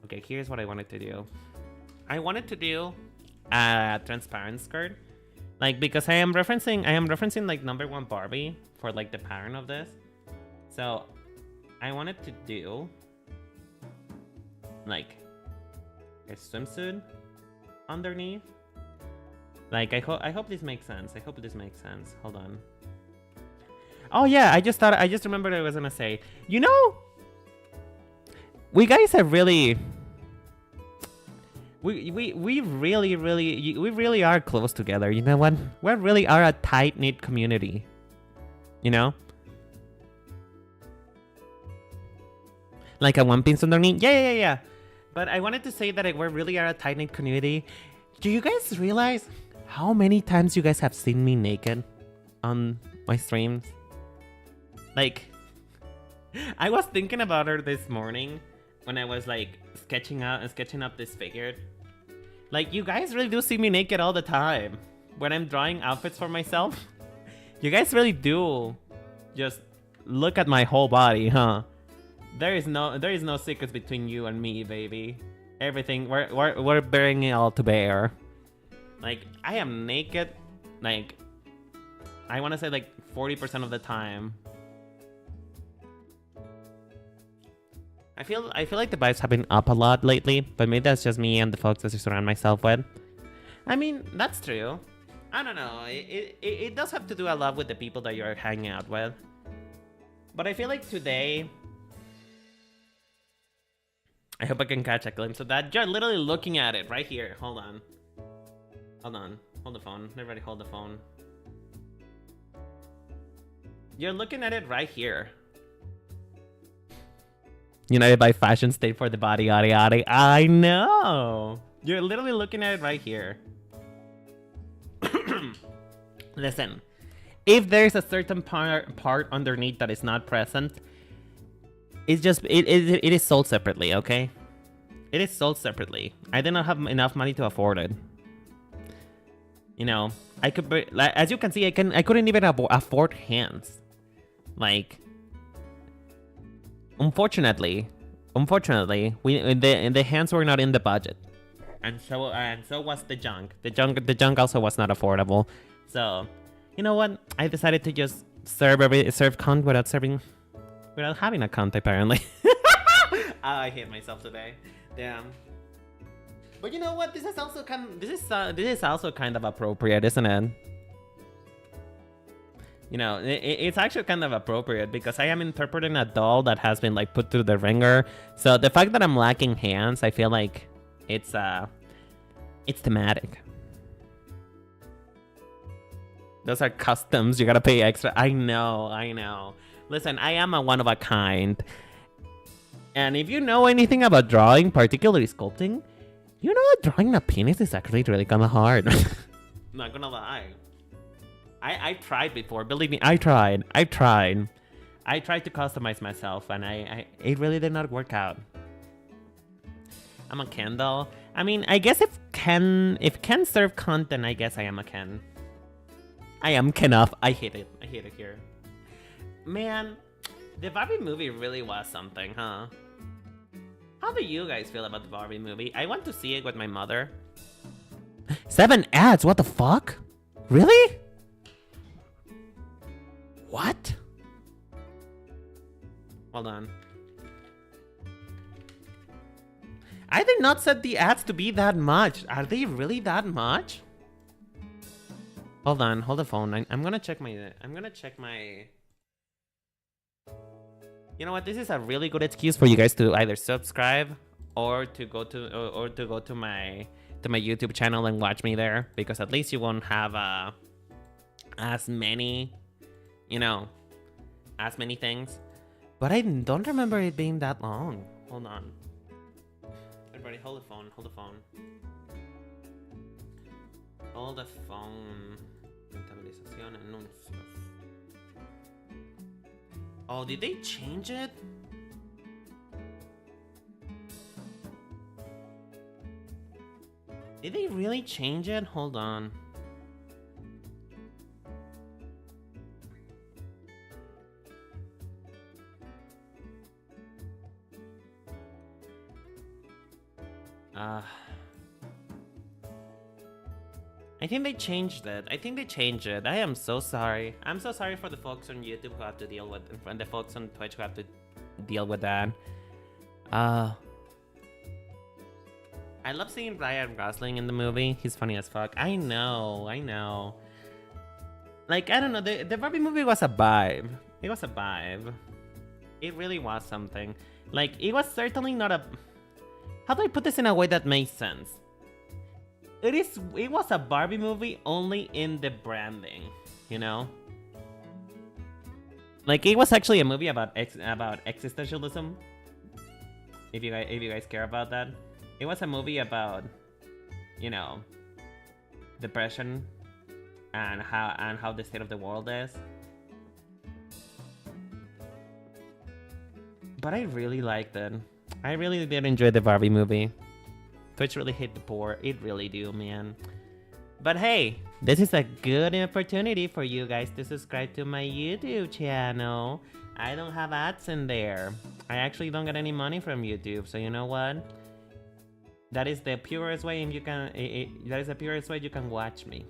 Okay, here's what I wanted to do. I wanted to do a transparent skirt, like, because I am referencing like #1 Barbie for like the pattern of this. So I wanted to do like a swimsuit underneath. Like, I hope this makes sense. I hope this makes sense. Hold on. Oh yeah, I just remembered what I was gonna say. You know, we guys have really, we really are close together. You know what? We really are a tight-knit community. You know? Like a one piece underneath? Yeah. But I wanted to say that we really are a tight-knit community. Do you guys realize how many times you guys have seen me naked on my streams? Like, I was thinking about her this morning when I was like sketching up this figure. Like, you guys really do see me naked all the time when I'm drawing outfits for myself. You guys really do just look at my whole body, huh? There is no secrets between you and me, baby. Everything, we're bearing it all to bear. Like, I am naked, like, I want to say like 40% of the time. I feel like the vibes have been up a lot lately, but maybe that's just me and the folks that I surround myself with. I mean, that's true. I don't know. It does have to do a lot with the people that you're hanging out with. But I feel like today, I hope I can catch a glimpse of that. You're literally looking at it right here. Hold on. Hold the phone. Everybody hold the phone. You're looking at it right here. United by fashion, state for the body, yada yada. I know. You're literally looking at it right here. Listen, if there's a certain part underneath that is not present, it's just it is sold separately. Okay, it is sold separately. I did not have enough money to afford it. You know, I could, as you can see, I couldn't even afford hands. Like, unfortunately, the hands were not in the budget, and so was the junk. The junk also was not affordable. So, you know what? I decided to just serve cunt without having a cunt, apparently. I hate myself today. Damn. But you know what? This is also kind of appropriate, isn't it? You know, it's actually kind of appropriate because I am interpreting a doll that has been like put through the ringer. So the fact that I'm lacking hands, I feel like it's thematic. Those are customs. You gotta pay extra. I know. Listen, I am a one of a kind. And if you know anything about drawing, particularly sculpting, you know that drawing a penis is actually really kind of hard. Not gonna lie. I tried before. Believe me, I tried. I tried to customize myself, and it really did not work out. I'm a Ken doll. I mean, I guess if Ken serve content, I guess I am a Ken. I am Ken off. I hate it. I hate it here. Man, the Barbie movie really was something, huh? How do you guys feel about the Barbie movie? I want to see it with my mother. 7 ads? What the fuck? Really? What? Hold on. I did not set the ads to be that much. Are they really that much? Hold on, hold the phone. I'm gonna check my. You know what? This is a really good excuse for you guys to either subscribe or to go to my YouTube channel and watch me there, because at least you won't have as many, as many things. But I don't remember it being that long. Hold on. Everybody, hold the phone. Hold the phone. Hold the phone. Contabilización, anuncios. Oh, did they change it? Did they really change it? Hold on. I think they changed it. I am so sorry. I'm so sorry for the folks on YouTube who have to deal with, and the folks on Twitch who have to deal with that. I love seeing Ryan Gosling in the movie. He's funny as fuck. I know. Like, I don't know. The Barbie movie was a vibe. It was a vibe. It really was something. Like, it was certainly not a... How do I put this in a way that makes sense? It was a Barbie movie only in the branding, Like, it was actually a movie about existentialism. If you guys care about that, it was a movie about, depression and how the state of the world is. But I really liked it. I really did enjoy the Barbie movie. Twitch really hit the poor. It really do, man. But hey, this is a good opportunity for you guys to subscribe to my YouTube channel. I don't have ads in there. I actually don't get any money from YouTube, so you know what? That is the purest way you can watch me.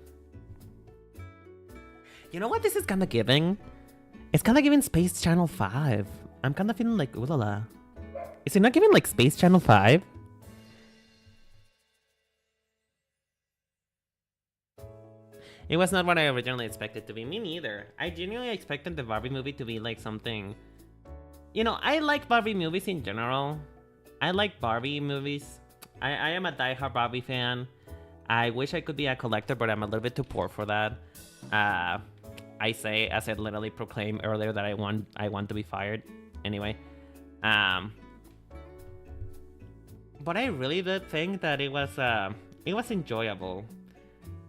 You know what this is kind of giving? It's kind of giving Space Channel 5. I'm kind of feeling like ooh la la. Is it not giving like Space Channel 5? It was not what I originally expected to be. Me neither. I genuinely expected the Barbie movie to be like something... I like Barbie movies in general. I like Barbie movies. I am a diehard Barbie fan. I wish I could be a collector, but I'm a little bit too poor for that. I say, as I literally proclaimed earlier, that I want to be fired. Anyway. But I really did think that it was enjoyable.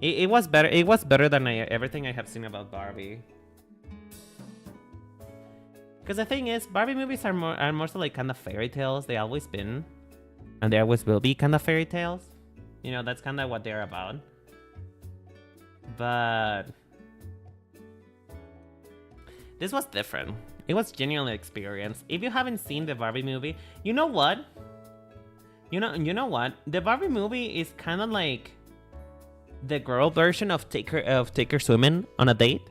It was better. It was better than everything I have seen about Barbie. Because the thing is, Barbie movies are more so like kind of fairy tales. They always been, and they always will be kind of fairy tales. That's kind of what they're about. But this was different. It was genuinely experience. If you haven't seen the Barbie movie, you know what? You know what? The Barbie movie is kind of like the girl version of take her swimming on a date.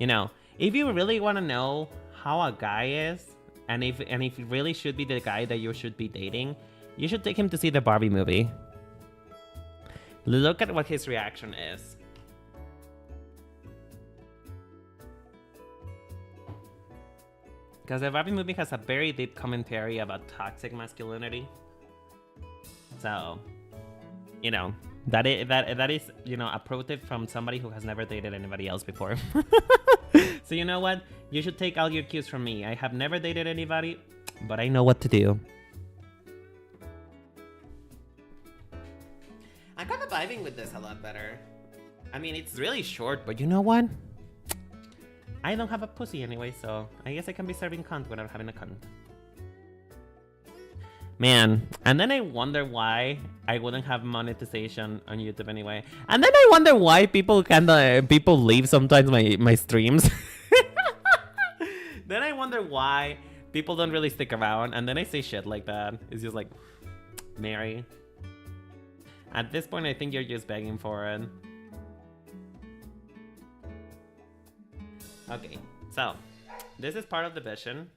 If you really want to know how a guy is, and if he really should be the guy that you should be dating, you should take him to see the Barbie movie. Look at what his reaction is. Because the Barbie movie has a very deep commentary about toxic masculinity. So, that is a pro tip from somebody who has never dated anybody else before. So you know what? You should take all your cues from me. I have never dated anybody, but I know what to do. I'm kind of vibing with this a lot better. I mean, it's really short, but you know what? I don't have a pussy anyway, so I guess I can be serving cunt without having a cunt. Man, and then I wonder why I wouldn't have monetization on YouTube anyway. And then I wonder why people leave sometimes my streams. Then I wonder why people don't really stick around, and then I say shit like that. It's just like, Mary. At this point, I think you're just begging for it. Okay, so this is part of the vision.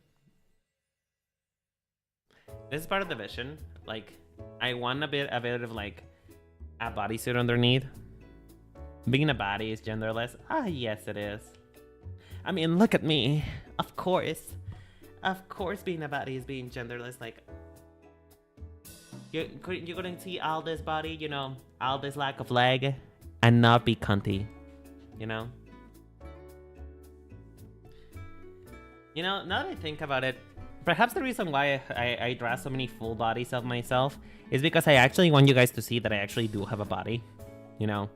This is part of the vision. Like, I want a bit of like a bodysuit underneath. Being a body is genderless. Ah, yes, it is. I mean, look at me. Of course, being a body is being genderless. Like, you couldn't see all this body, you know, all this lack of leg, and not be cunty, you know. You know, now that I think about it, perhaps the reason why I draw so many full bodies of myself is because I actually want you guys to see that I actually do have a body, you know.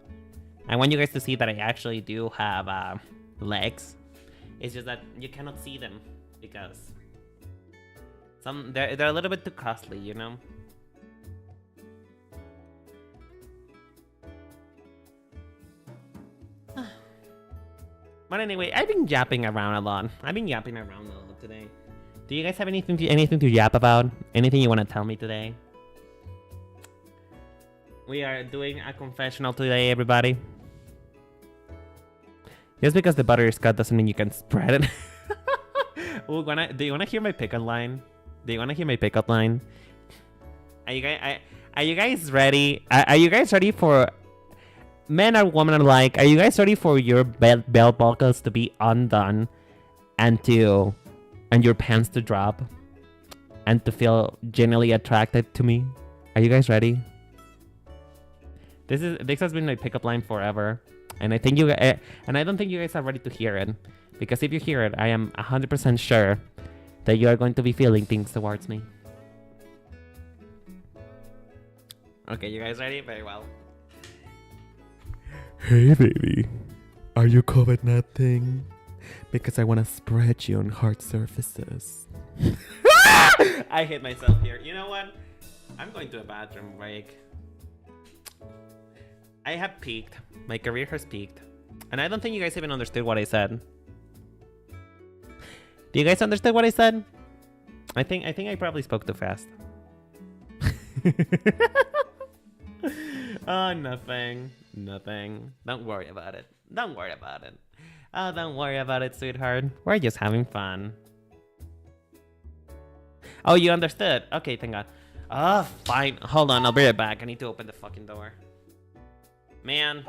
I want you guys to see that I actually do have legs. It's just that you cannot see them because they're a little bit too costly, you know. But anyway, I've been yapping around a lot. Today. Do you guys have anything to yap about? Anything you want to tell me today? We are doing a confessional today, everybody. Just because the butter is cut doesn't mean you can spread it. Ooh, do you wanna hear my pickup line? Are you guys ready? Are you guys ready for men or women alike? Are you guys ready for your belt buckles to be undone and your pants to drop and to feel genuinely attracted to me? Are you guys ready? This has been my pickup line forever. And I think I don't think you guys are ready to hear it, because if you hear it, I am 100% sure that you are going to be feeling things towards me. Okay, you guys ready? Very well. Hey baby, are you covered nothing? Because I want to spread you on hard surfaces. I hit myself here. You know what? I'm going to a bathroom break. I have peaked. My career has peaked. And I don't think you guys even understood what I said. Do you guys understand what I said? I think I probably spoke too fast. Oh, nothing. Don't worry about it. Oh, don't worry about it, sweetheart. We're just having fun. Oh, you understood? Okay, thank God. Oh, fine. Hold on, I'll be right back. I need to open the fucking door. Man.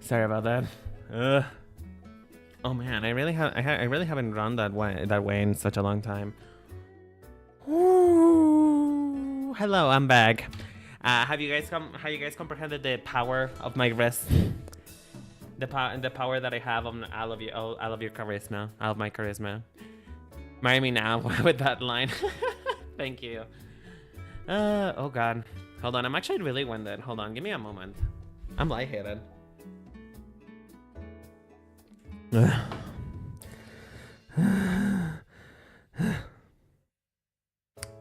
Sorry about that. Oh man, I really haven't run that way in such a long time. Ooh, hello, I'm back. Have you guys comprehended the power of my wrist? The power that I have on all of your charisma, all of my charisma. Marry me now with that line. Thank you. Oh god. Hold on, I'm actually really winded. Hold on, give me a moment. I'm lightheaded.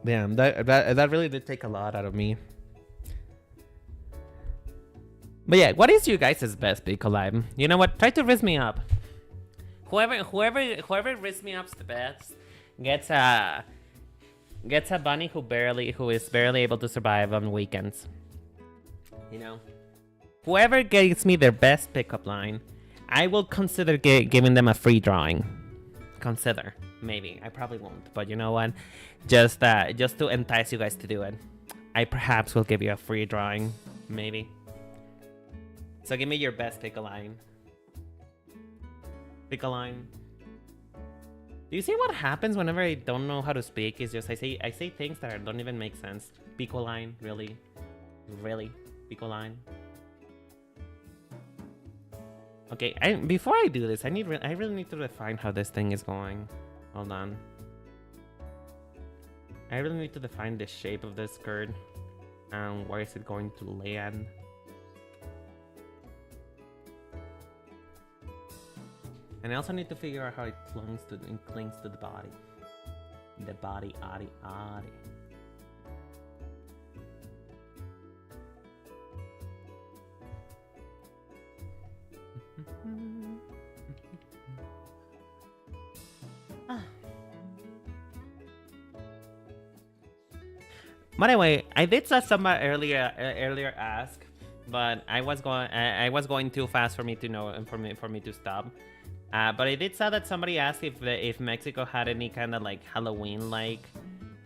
Damn, that really did take a lot out of me. But yeah, what is you guys' best pick alive? You know what? Try to risk me up. Whoever risks me up's the best gets a bunny who is barely able to survive on weekends. You know, whoever gets me their best pickup line, I will consider giving them a free drawing. Consider, maybe. I probably won't, but you know what? Just to entice you guys to do it, I perhaps will give you a free drawing, maybe. So give me your best pick a line. Pick a line. Do you see what happens whenever I don't know how to speak? It's just I say things that don't even make sense. Pick a line, really, pick a line. Okay, before I do this, I really need to define how this thing is going. Hold on. I really need to define the shape of this skirt and where is it going to land. And I also need to figure out how it clings to the body. The body, adi. By the way, I did saw somebody earlier ask, but I was going too fast for me to know and for me to stop. But I did saw that somebody asked if Mexico had any kind of like Halloween like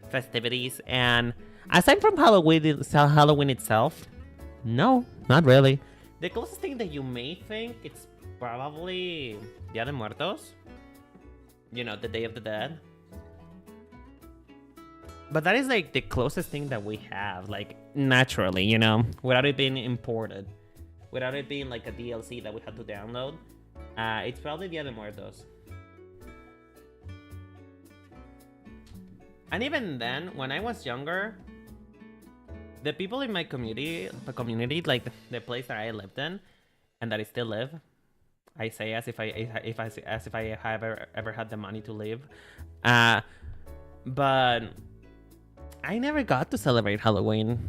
festivities, and aside from Halloween itself, no, not really. The closest thing that you may think it's probably Dia de Muertos. You know, the Day of the Dead. But that is like the closest thing that we have, like naturally, you know, without it being imported, without it being like a DLC that we had to download. It's probably Dia de Muertos. And even then, when I was younger, the people in my community, like the place that I lived in, and that I still live, I say as if I have ever had the money to live, but I never got to celebrate Halloween,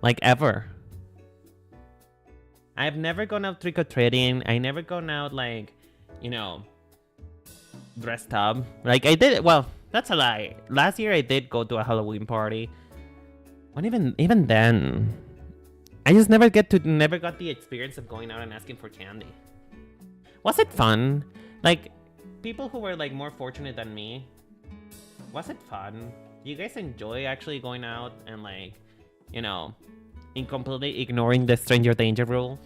like ever. I've never gone out trick-or-treating. I never gone out like, you know, dressed up. Like I did, well, that's a lie. Last year I did go to a Halloween party. But even then, I just never got the experience of going out and asking for candy. Was it fun? Like, people who were like more fortunate than me, was it fun? You guys enjoy actually going out and like, you know, in completely ignoring the stranger danger rule?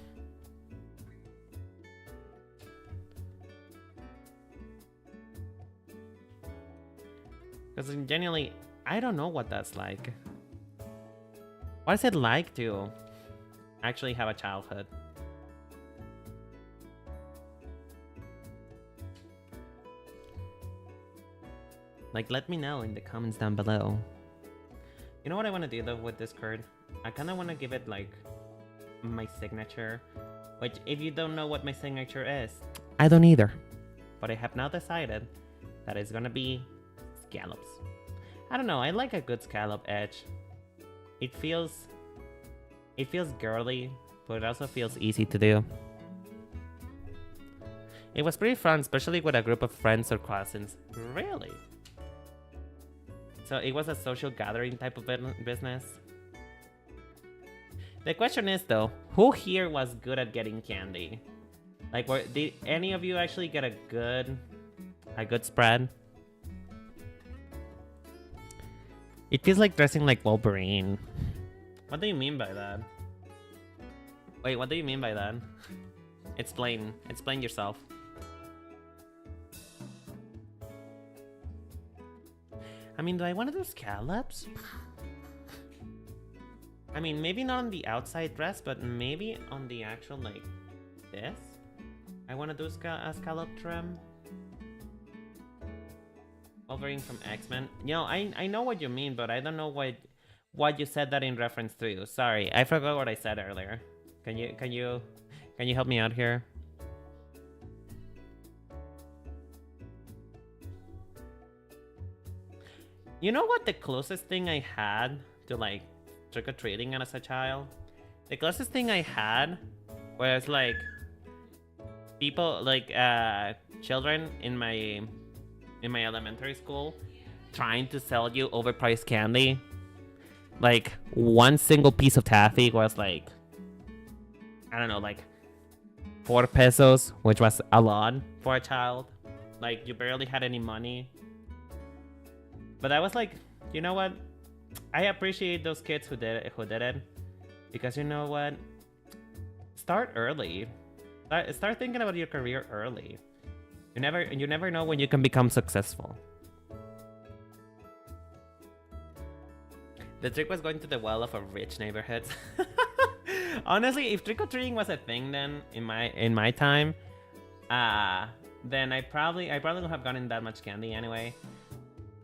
Because genuinely, I don't know what that's like. What is it like to actually have a childhood? Like, let me know in the comments down below. You know what I want to do though with this card? I kind of want to give it like my signature, which if you don't know what my signature is, I don't either. But I have now decided that it's gonna be scallops. I don't know, I like a good scallop edge. It feels girly, but it also feels easy to do. It was pretty fun, especially with a group of friends or cousins. Really? So it was a social gathering type of business. The question is though, who here was good at getting candy? Like, did any of you actually get a good spread? It feels like dressing like Wolverine. What do you mean by that? Wait, what do you mean by that? Explain yourself. I mean, do I want to do scallops? I mean, maybe not on the outside dress, but maybe on the actual, like, this? I want to do a scallop trim. Wolverine from X-Men. You know, I know what you mean, but I don't know what you said that in reference to. Sorry, I forgot what I said earlier. Can you help me out here? You know what the closest thing I had to like trick-or-treating as a child? The closest thing I had was like people like children in my elementary school trying to sell you overpriced candy. Like one single piece of taffy was like, I don't know, like 4 pesos, which was a lot for a child. Like you barely had any money. But I was like, you know what? I appreciate those kids who did it, because you know what? Start early. Start thinking about your career early. You never know when you can become successful. The trick was going to the well of a rich neighborhood. Honestly, if trick-or-treating was a thing then in my time, then I probably would have gotten that much candy anyway.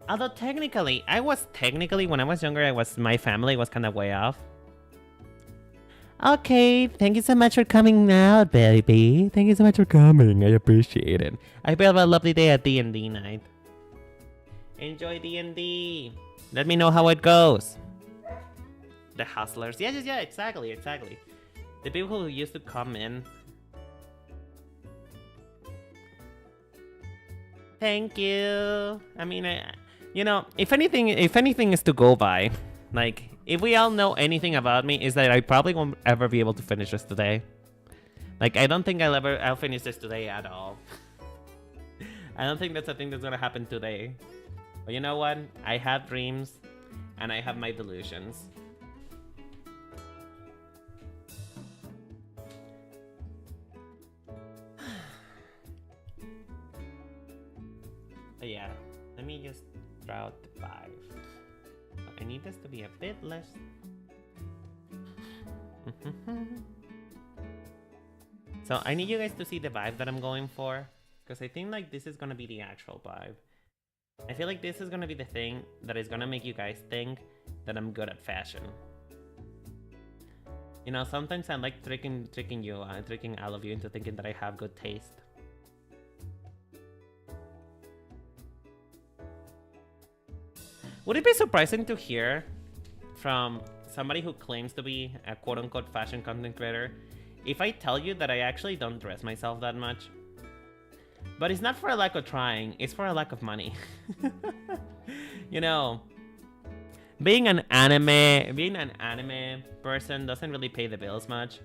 Although technically, when I was younger, my family was kind of way off. Okay, thank you so much for coming out, baby. Thank you so much for coming. I appreciate it. I hope you have a lovely day at D&D night. Enjoy D&D. Let me know how it goes. The hustlers. Yeah, exactly. The people who used to come in. Thank you. I mean, you know, if anything is to go by, like, if we all know anything about me, is that I probably won't ever be able to finish this today. Like, I don't think I'll finish this today at all. I don't think that's a thing that's gonna happen today. But you know what? I have dreams, and I have my delusions. But yeah, let me just draw out the 5. I need this to be a bit less. So I need you guys to see the vibe that I'm going for, because I think like this is gonna be the actual vibe. I feel like this is gonna be the thing that is gonna make you guys think that I'm good at fashion. You know, sometimes I like tricking all of you into thinking that I have good taste. Would it be surprising to hear from somebody who claims to be a quote-unquote fashion content creator if I tell you that I actually don't dress myself that much? But it's not for a lack of trying, it's for a lack of money. You know, being an anime person doesn't really pay the bills much.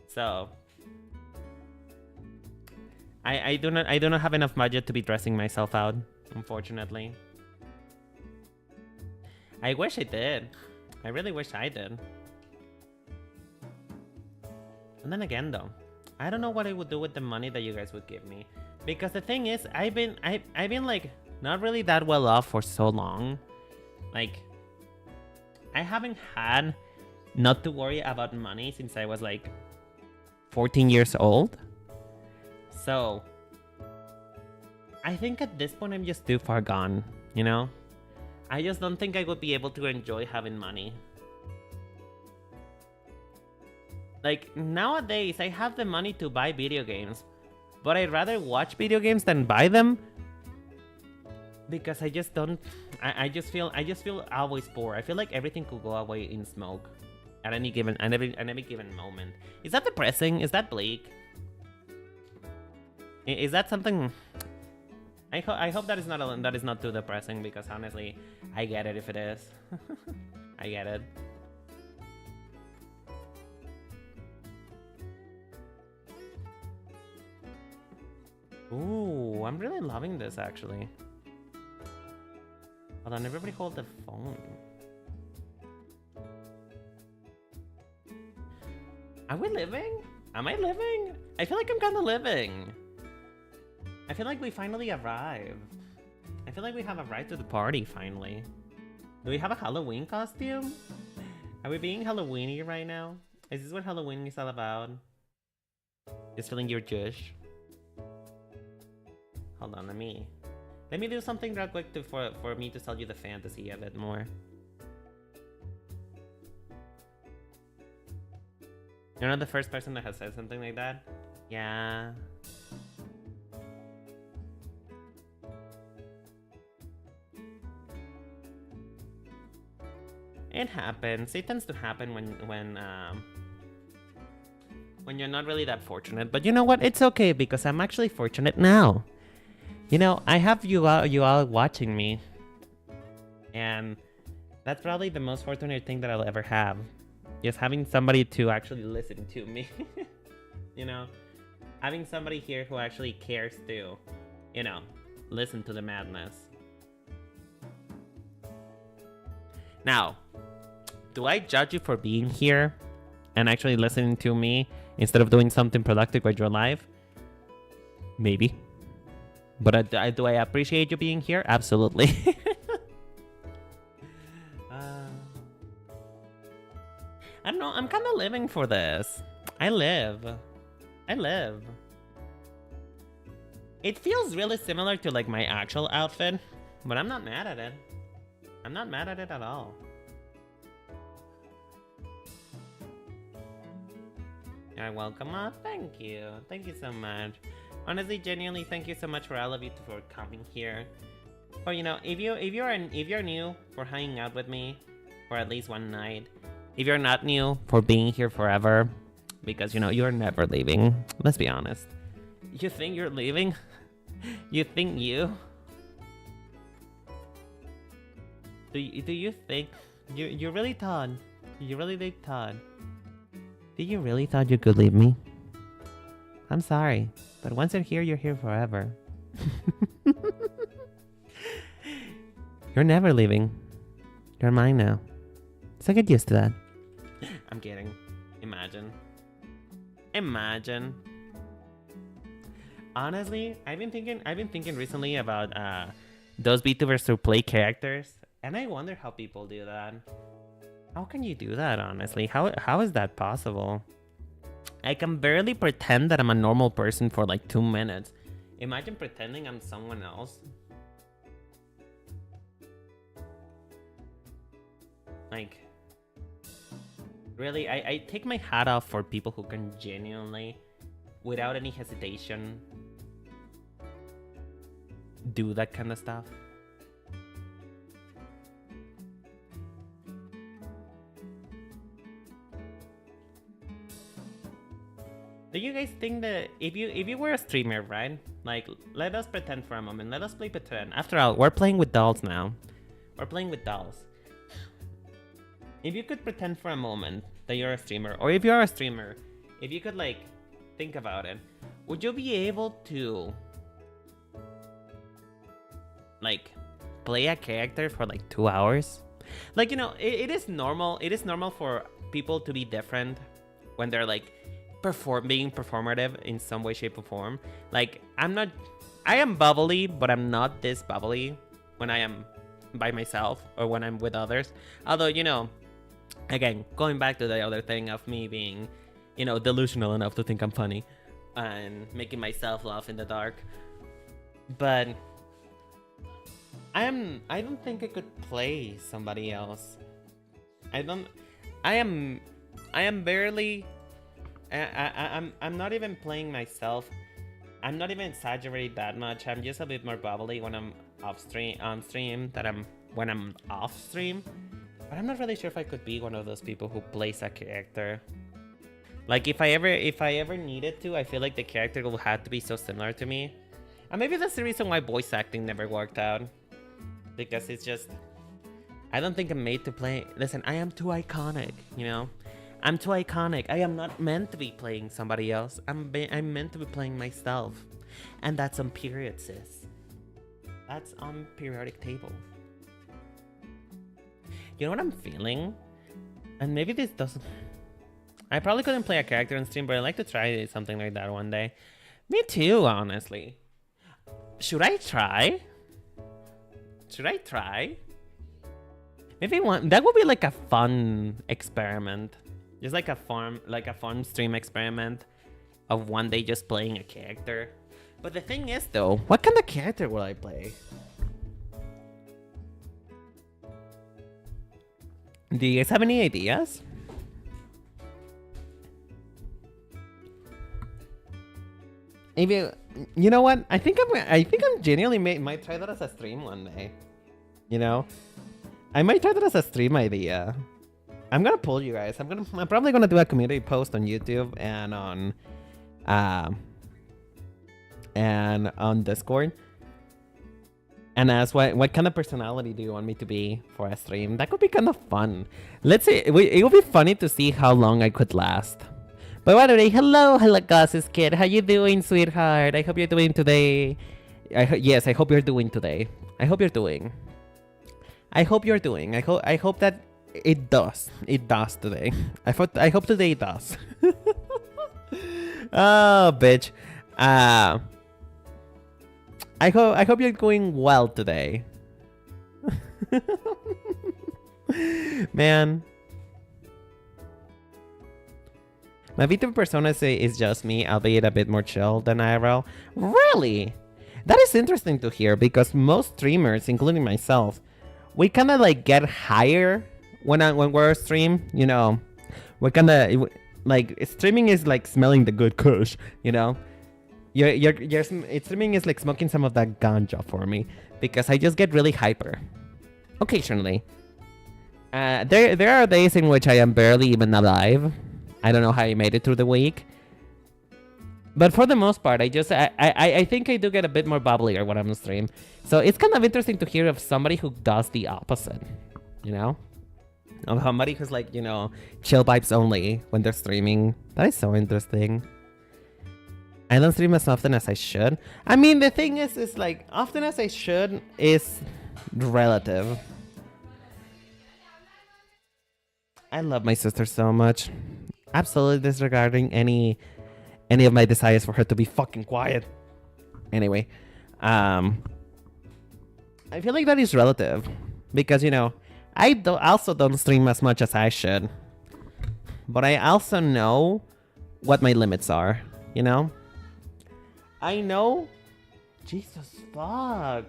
So I do not have enough budget to be dressing myself out, unfortunately. I wish I did. I really wish I did. And then again though, I don't know what I would do with the money that you guys would give me. Because the thing is, I've been like not really that well off for so long. Like, I haven't had not to worry about money since I was like 14 years old. So I think at this point I'm just too far gone, you know? I just don't think I would be able to enjoy having money. Like, nowadays, I have the money to buy video games, but I'd rather watch video games than buy them. Because I just don't... I just feel always poor. I feel like everything could go away in smoke at any given moment. Is that depressing? Is that bleak? Is that something... I hope that is not too depressing, because honestly, I get it if it is. I get it. Ooh, I'm really loving this actually. Hold on, everybody hold the phone. Are we living? Am I living? I feel like I'm kind of living. I feel like we finally arrived. I feel like we have arrived to the party finally. Do we have a Halloween costume? Are we being Halloweeny right now? Is this what Halloween is all about? Just feeling your jush? Hold on, let me do something real quick for me to sell you the fantasy a bit more. You're not the first person that has said something like that? Yeah. It happens. It tends to happen when you're not really that fortunate. But you know what? It's okay because I'm actually fortunate now. You know, I have you all watching me. And that's probably the most fortunate thing that I'll ever have. Just having somebody to actually listen to me. You know? Having somebody here who actually cares to, you know, listen to the madness. Now, do I judge you for being here and actually listening to me instead of doing something productive with your life? Maybe. But do I appreciate you being here? Absolutely. I don't know. I'm kind of living for this. I live. It feels really similar to like my actual outfit, but I'm not mad at it. I'm not mad at it at all. You're welcome. Thank you. Thank you so much. Honestly, genuinely, thank you so much for all of you for coming here. Or you know, if you're new for hanging out with me for at least one night, if you're not new for being here forever, because you know you're never leaving. Let's be honest. You think you're leaving? You think you? Do you think you really thought? You really thought? Did you really thought you could leave me? I'm sorry, but once you're here forever. You're never leaving. You're mine now. So get used to that. I'm kidding. Imagine. Honestly, I've been thinking recently about those Vtubers who play characters, and I wonder how people do that. How can you do that, honestly? How is that possible? I can barely pretend that I'm a normal person for like 2 minutes. Imagine pretending I'm someone else. Like, really, I take my hat off for people who can genuinely, without any hesitation, do that kind of stuff. Do you guys think that if you were a streamer, right? Like, let us pretend for a moment. Let us play pretend. After all, we're playing with dolls now. We're playing with dolls. If you could pretend for a moment that you're a streamer, or if you're a streamer, if you could like think about it, would you be able to like play a character for like 2 hours? Like, you know, it is normal. It is normal for people to be different when they're like being performative in some way, shape, or form. Like, I am bubbly, but I'm not this bubbly when I am by myself or when I'm with others. Although, you know, again, going back to the other thing of me being, you know, delusional enough to think I'm funny and making myself laugh in the dark. But I don't think I could play somebody else. I'm not even playing myself. I'm not even exaggerating that much. I'm just a bit more bubbly when I'm on stream than when I'm off stream. But I'm not really sure if I could be one of those people who plays a character. Like, if I ever needed to, I feel like the character will have to be so similar to me. And maybe that's the reason why voice acting never worked out. Because it's just, I don't think I'm made to play. Listen, I am too iconic, you know? I'm too iconic. I am not meant to be playing somebody else. I'm meant to be playing myself. And that's on period, sis. That's on periodic table. You know what I'm feeling? And maybe this doesn't... I probably couldn't play a character on stream, but I'd like to try something like that one day. Me too, honestly. Should I try? Maybe one that would be like a fun experiment. Just like a fun stream experiment of one day just playing a character. But the thing is though, what kind of character will I play? Do you guys have any ideas? Maybe you know what? I think I'm genuinely might try that as a stream one day. You know, I might try that as a stream idea. I'm gonna pull you guys. I'm probably gonna do a community post on YouTube and on Discord. And ask what kind of personality do you want me to be for a stream? That could be kind of fun. Let's see. It would be funny to see how long I could last. But by the way, hello, Glasses Kid. How you doing, sweetheart? I hope you're doing today. Yes, I hope you're doing today. I hope you're doing. I hope you're doing. I hope that it does. It does today. I hope today it does. Oh, bitch. I hope you're going well today. Man. My Vtuber persona is just me, albeit a bit more chill than IRL. Really? That is interesting to hear because most streamers, including myself, we kind of like get higher when we're stream. You know, we kind of like streaming is like smelling the good kush. You know, streaming is like smoking some of that ganja for me because I just get really hyper occasionally. There are days in which I am barely even alive. I don't know how I made it through the week. But for the most part, I think I do get a bit more bubblier when I'm on stream. So it's kind of interesting to hear of somebody who does the opposite, you know? Of somebody who's like, you know, chill vibes only when they're streaming. That is so interesting. I don't stream as often as I should. I mean, the thing is like, often as I should is relative. I love my sister so much. Absolutely disregarding any of my desires for her to be fucking quiet. Anyway, I feel like that is relative because, you know, I also don't stream as much as I should, but I also know what my limits are, you know? I know. Jesus fuck.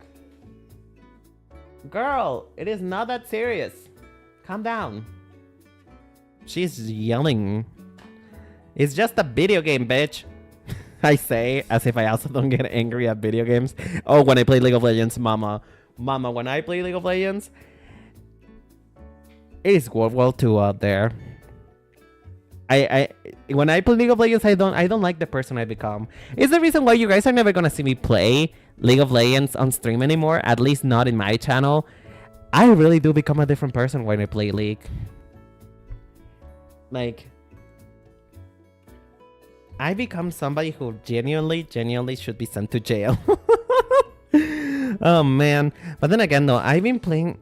Girl, it is not that serious. Calm down. She's yelling. It's just a video game, bitch. I say, as if I also don't get angry at video games. Oh, when I play League of Legends, mama. Mama, when I play League of Legends, it is World War II out there. When I play League of Legends, I don't like the person I become. It's the reason why you guys are never gonna see me play League of Legends on stream anymore. At least not in my channel. I really do become a different person when I play League. Like, I become somebody who genuinely should be sent to jail. Oh man. But then again though, I've been playing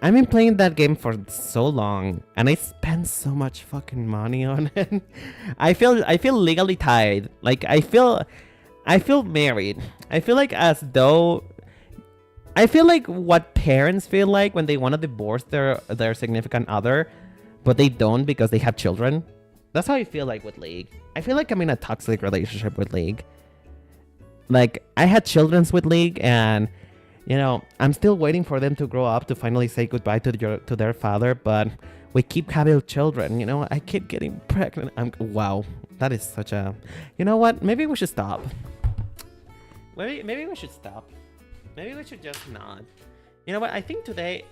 that game for so long and I spend so much fucking money on it. I feel legally tied. Like I feel married. I feel like what parents feel like when they want to divorce their significant other, but they don't because they have children. That's how I feel like with League. I feel like I'm in a toxic relationship with League. Like, I had children with League, and, you know, I'm still waiting for them to grow up to finally say goodbye to their father, but we keep having children, you know? I keep getting pregnant. Wow, that is such a... You know what? Maybe we should stop. Maybe we should stop. Maybe we should just not. You know what? I think today...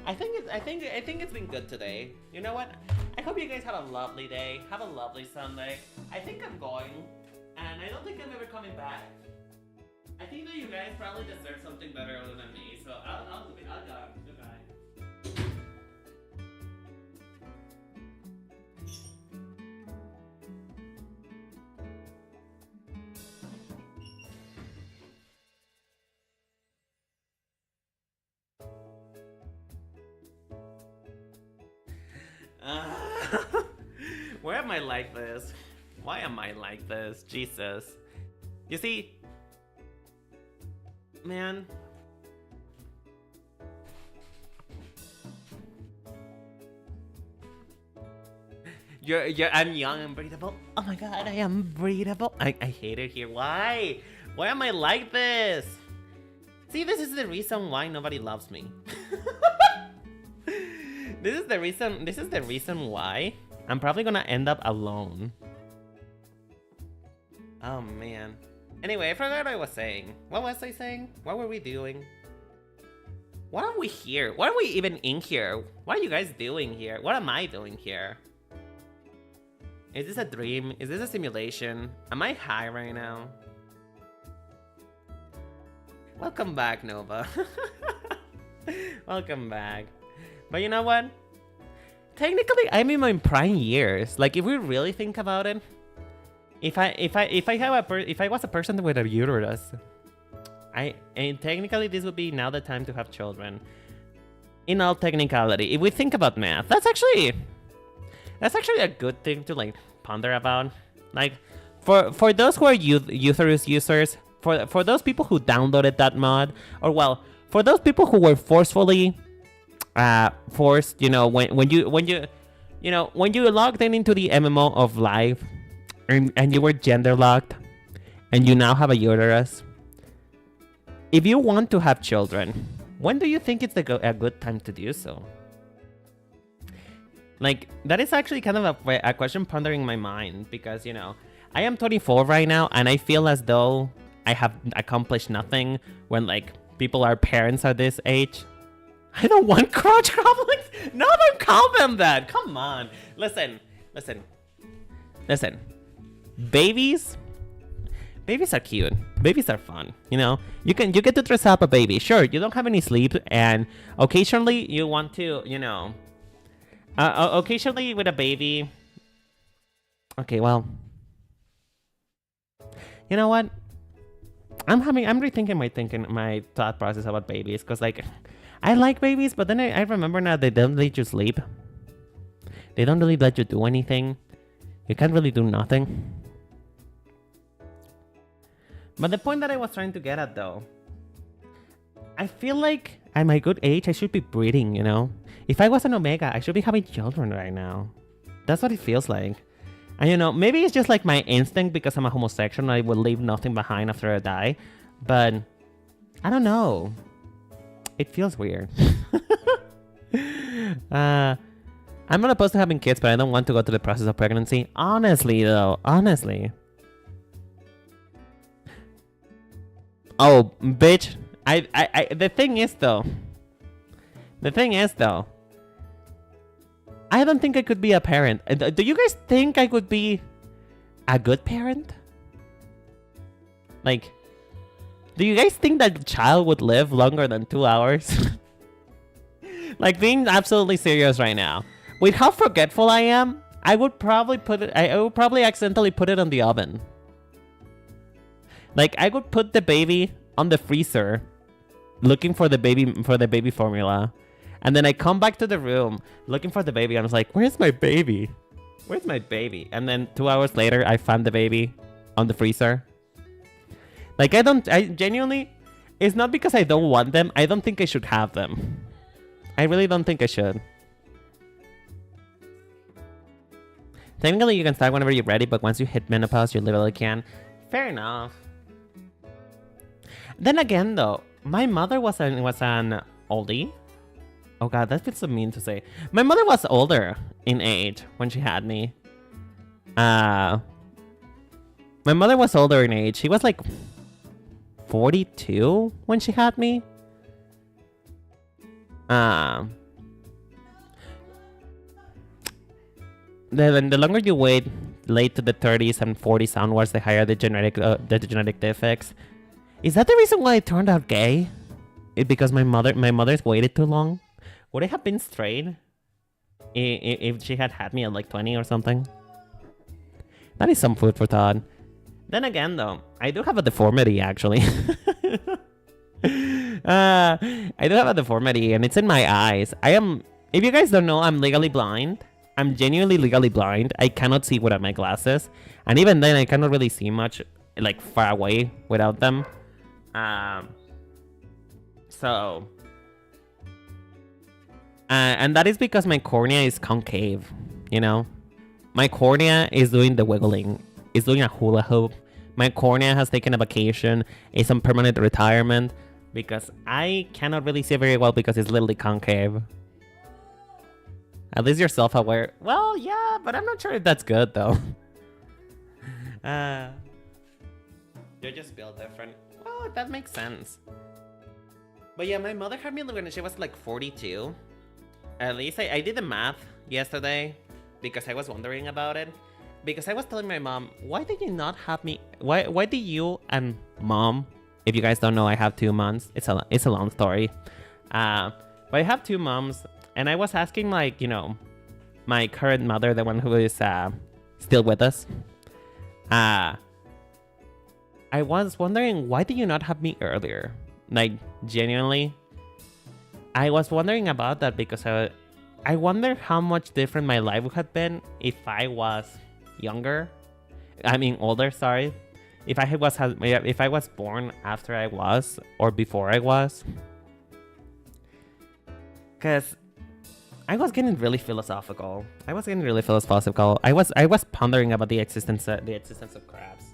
I think it's been good today. You know what? I hope you guys have a lovely day. Have a lovely Sunday. I think I'm going, and I don't think I'm ever coming back. I think that you guys probably deserve something better other than me, so I'll go. Goodbye. Why am I like this? Why am I like this? Jesus. You see, man, I'm young and breathable. Oh my god, I am breathable. I hate it here. Why? Why am I like this? See, this is the reason why nobody loves me. This is the reason why I'm probably gonna end up alone. Oh man. Anyway, I forgot what I was saying. What was I saying? What were we doing? Why are we here? Why are we even in here? What are you guys doing here? What am I doing here? Is this a dream? Is this a simulation? Am I high right now? Welcome back, Nova. Welcome back. But you know what? Technically, I'm in my prime years. Like, if we really think about it, if I was a person with a uterus, and technically this would be now the time to have children. In all technicality, if we think about math, that's actually a good thing to like ponder about. Like, for those who are uterus users, for those people who downloaded that mod, or well, for those people who were forcefully forced, you know, when you logged into the MMO of life, and you were gender locked, and you now have a uterus. If you want to have children, when do you think it's a good time to do so? Like, that is actually kind of a question pondering my mind, because, you know, I am 24 right now, and I feel as though I have accomplished nothing when, like, people are parents at this age. I don't want crotch goblins! No, don't call them that! Come on! Listen. Babies are cute. Babies are fun, you know? You get to dress up a baby. Sure, you don't have any sleep, and occasionally you want to, you know... occasionally with a baby... Okay, well... You know what? I'm rethinking my thought process about babies, because, like... I like babies, but then I remember now they don't let you sleep. They don't really let you do anything. You can't really do nothing. But the point that I was trying to get at, though, I feel like at my good age, I should be breeding, you know? If I was an Omega, I should be having children right now. That's what it feels like. And, you know, maybe it's just like my instinct because I'm a homosexual and I will leave nothing behind after I die. But I don't know. It feels weird. I'm not opposed to having kids, but I don't want to go through the process of pregnancy. Honestly, though. Honestly. Oh, bitch. The thing is, though. I don't think I could be a parent. Do you guys think I could be a good parent? Like, do you guys think that child would live longer than 2 hours? Like, being absolutely serious right now. With how forgetful I am, I would probably accidentally put it on the oven. Like, I would put the baby on the freezer, looking for the baby formula. And then I come back to the room, looking for the baby, and I was like, where's my baby? Where's my baby? And then 2 hours later, I found the baby on the freezer. Like, I genuinely, it's not because I don't want them, I don't think I should have them. I really don't think I should. Technically, you can start whenever you're ready, but once you hit menopause, you literally can. Fair enough. Then again, though, my mother was an oldie. Oh god, that feels so mean to say. My mother was older in age when she had me. My mother was older in age. She was like 42 when she had me. The longer you wait, late to the 30s and 40s onwards, the higher the genetic defects. Is that the reason why I turned out gay? Because my mother's waited too long? Would I have been straight if she had me at like 20 or something? That is some food for thought. Then again, though, I do have a deformity, actually. I do have a deformity, and it's in my eyes. If you guys don't know, I'm legally blind. I'm genuinely legally blind. I cannot see without my glasses. And even then, I cannot really see much, like, far away without them. And that is because my cornea is concave, you know? My cornea is doing the wiggling. It's doing a hula hoop. My cornea has taken a vacation. It's on permanent retirement because I cannot really see very well because it's literally concave. At least you're self-aware. Well, yeah, but I'm not sure if that's good though. You're just built different. Well, that makes sense. But yeah, my mother had me when she was like 42. At least I did the math yesterday because I was wondering about it. Because I was telling my mom, why did you not have me? Why did you and mom? If you guys don't know, I have 2 moms. It's a long story. But I have 2 moms, and I was asking like, you know, my current mother, the one who is still with us. I was wondering, why did you not have me earlier? Like, genuinely, I was wondering about that because I wonder how much different my life would have been if I was younger. I mean, older, sorry. If I was born after I was or before I was. Because I was getting really philosophical. I was pondering about the existence of crabs.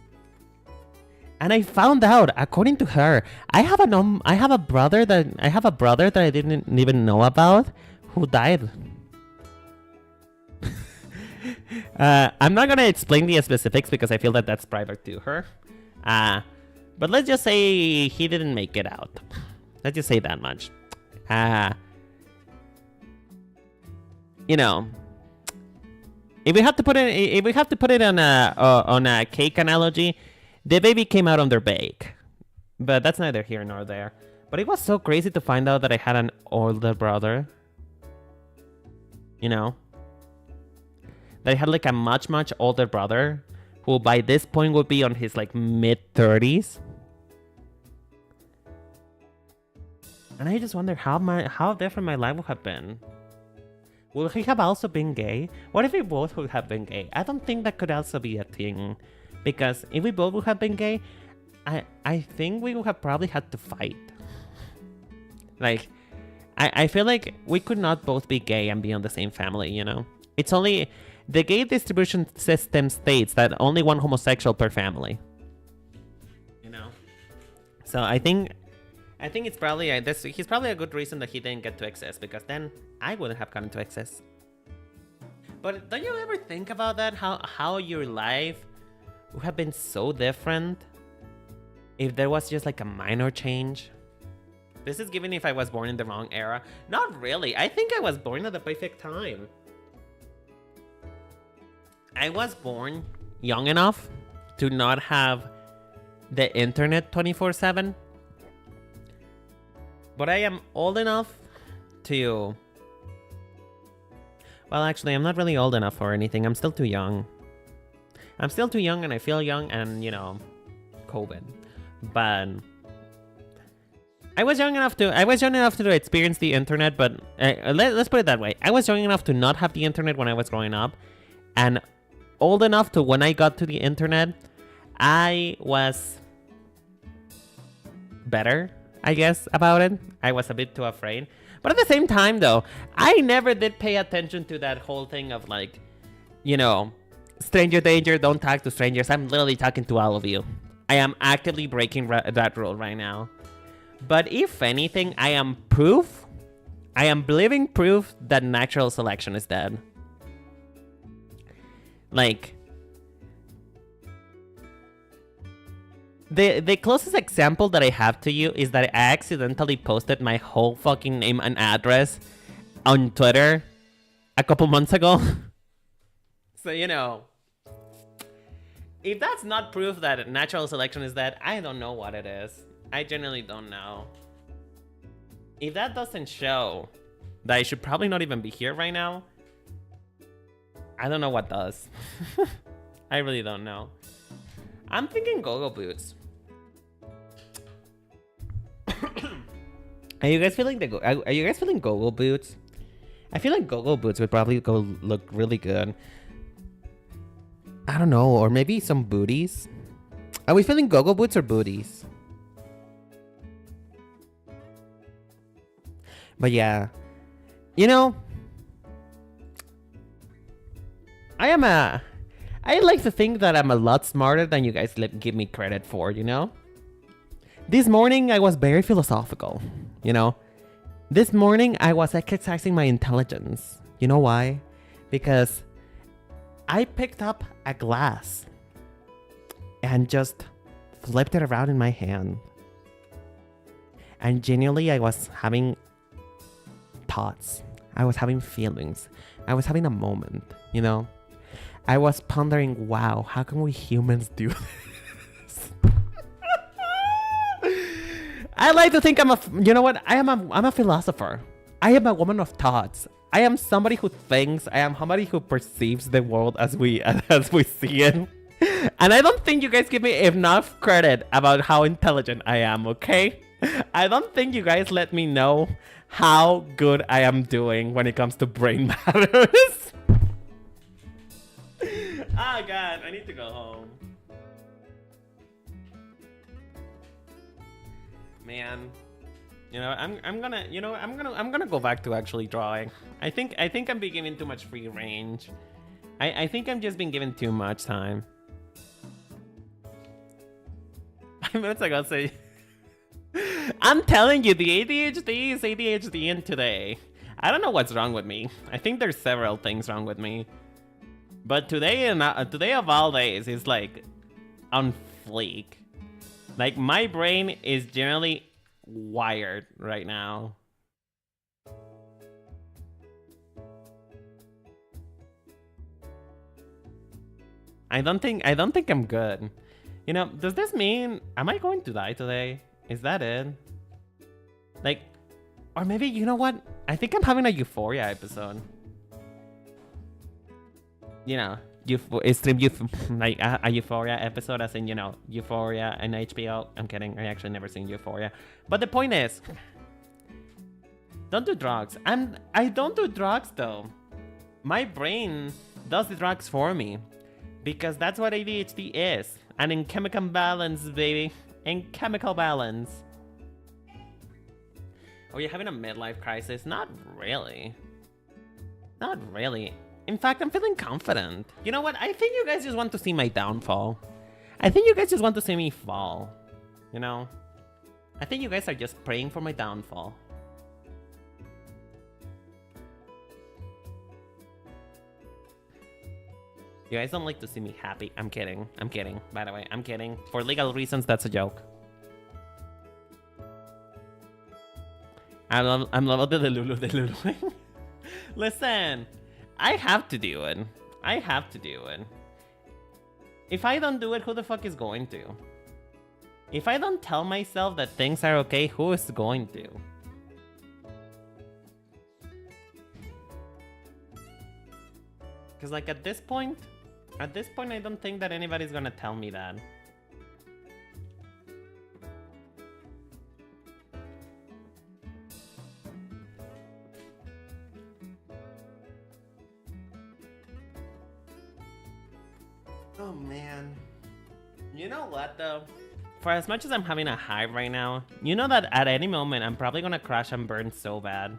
And I found out, according to her, I have a brother that I didn't even know about who died. I'm not gonna explain the specifics because I feel that that's private to her. But let's just say he didn't make it out. Let's just say that much. You know, if we have to put it on a cake analogy, the baby came out on their bake. But that's neither here nor there. But it was so crazy to find out that I had an older brother. You know? That I had like a much older brother who by this point would be on his like mid-30s. And I just wonder how different my life would have been. Would he have also been gay? What if we both would have been gay? I don't think that could also be a thing. Because if we both would have been gay, I think we would have probably had to fight. Like, I feel like we could not both be gay and be on the same family, you know? It's only... The gay distribution system states that only one homosexual per family. You know? So I think it's probably... he's probably a good reason that he didn't get to exist, because then I wouldn't have gotten to exist. But don't you ever think about that? How your life would have been so different if there was just like a minor change? This is given if I was born in the wrong era. Not really. I think I was born at the perfect time. I was born young enough to not have the internet 24/7. But I am old enough to... Well, actually, I'm not really old enough for anything. I'm still too young. I'm still too young and I feel young and, you know, COVID. But I was young enough to experience the internet, but let's put it that way. I was young enough to not have the internet when I was growing up, and old enough to when I got to the internet, I was better, I guess, about it. I was a bit too afraid. But at the same time, though, I never did pay attention to that whole thing of like, you know, stranger danger, don't talk to strangers. I'm literally talking to all of you. I am actively breaking that rule right now. But if anything, I am living proof that natural selection is dead. Like, the closest example that I have to you is that I accidentally posted my whole fucking name and address on Twitter a couple months ago. So, you know, if that's not proof that natural selection is dead, I don't know what it is. I genuinely don't know. If that doesn't show that I should probably not even be here right now, I don't know what does. I really don't know. I'm thinking go-go boots. Are you guys feeling go-go boots? I feel like go-go boots would probably look really good. I don't know, or maybe some booties. Are we feeling go-go boots or booties? But yeah, you know, I like to think that I'm a lot smarter than you guys give me credit for, you know? This morning I was very philosophical, you know? This morning I was exercising my intelligence. You know why? Because I picked up a glass and just flipped it around in my hand. And genuinely I was having thoughts. I was having feelings. I was having a moment, you know? I was pondering, wow, how can we humans do this? I like to think you know what? I'm a philosopher. I am a woman of thoughts. I am somebody who thinks. I am somebody who perceives the world as we see it. And I don't think you guys give me enough credit about how intelligent I am, okay? I don't think you guys let me know how good I am doing when it comes to brain matters. Oh god, I need to go home. Man, you know, I'm gonna go back to actually drawing. I think I'm being given too much free range. I think I'm just being given too much time. 5 minutes ago, say. I'm telling you, the ADHD is ADHD today. I don't know what's wrong with me. I think there's several things wrong with me. But today of all days is like on fleek. Like my brain is generally wired right now. I don't think I'm good. You know, does this mean am I going to die today? Is that it? Like, or maybe, you know what? I think I'm having a Euphoria episode. You know, like a Euphoria episode, as in, you know, Euphoria and HBO. I'm kidding. I actually never seen Euphoria. But the point is, don't do drugs. I don't do drugs though. My brain does the drugs for me, because that's what ADHD is. And in chemical balance, baby. In chemical balance. Are you having a midlife crisis? Not really. Not really. In fact, I'm feeling confident. You know what? I think you guys just want to see my downfall. I think you guys just want to see me fall. You know? I think you guys are just praying for my downfall. You guys don't like to see me happy. I'm kidding. I'm kidding. By the way, I'm kidding. For legal reasons, that's a joke. I'm loving the Lulu. Listen, I have to do it. I have to do it. If I don't do it, who the fuck is going to? If I don't tell myself that things are okay, who is going to? Because like at this point, I don't think that anybody's gonna tell me that. Oh man. You know what though? For as much as I'm having a high right now, you know that at any moment I'm probably gonna crash and burn so bad.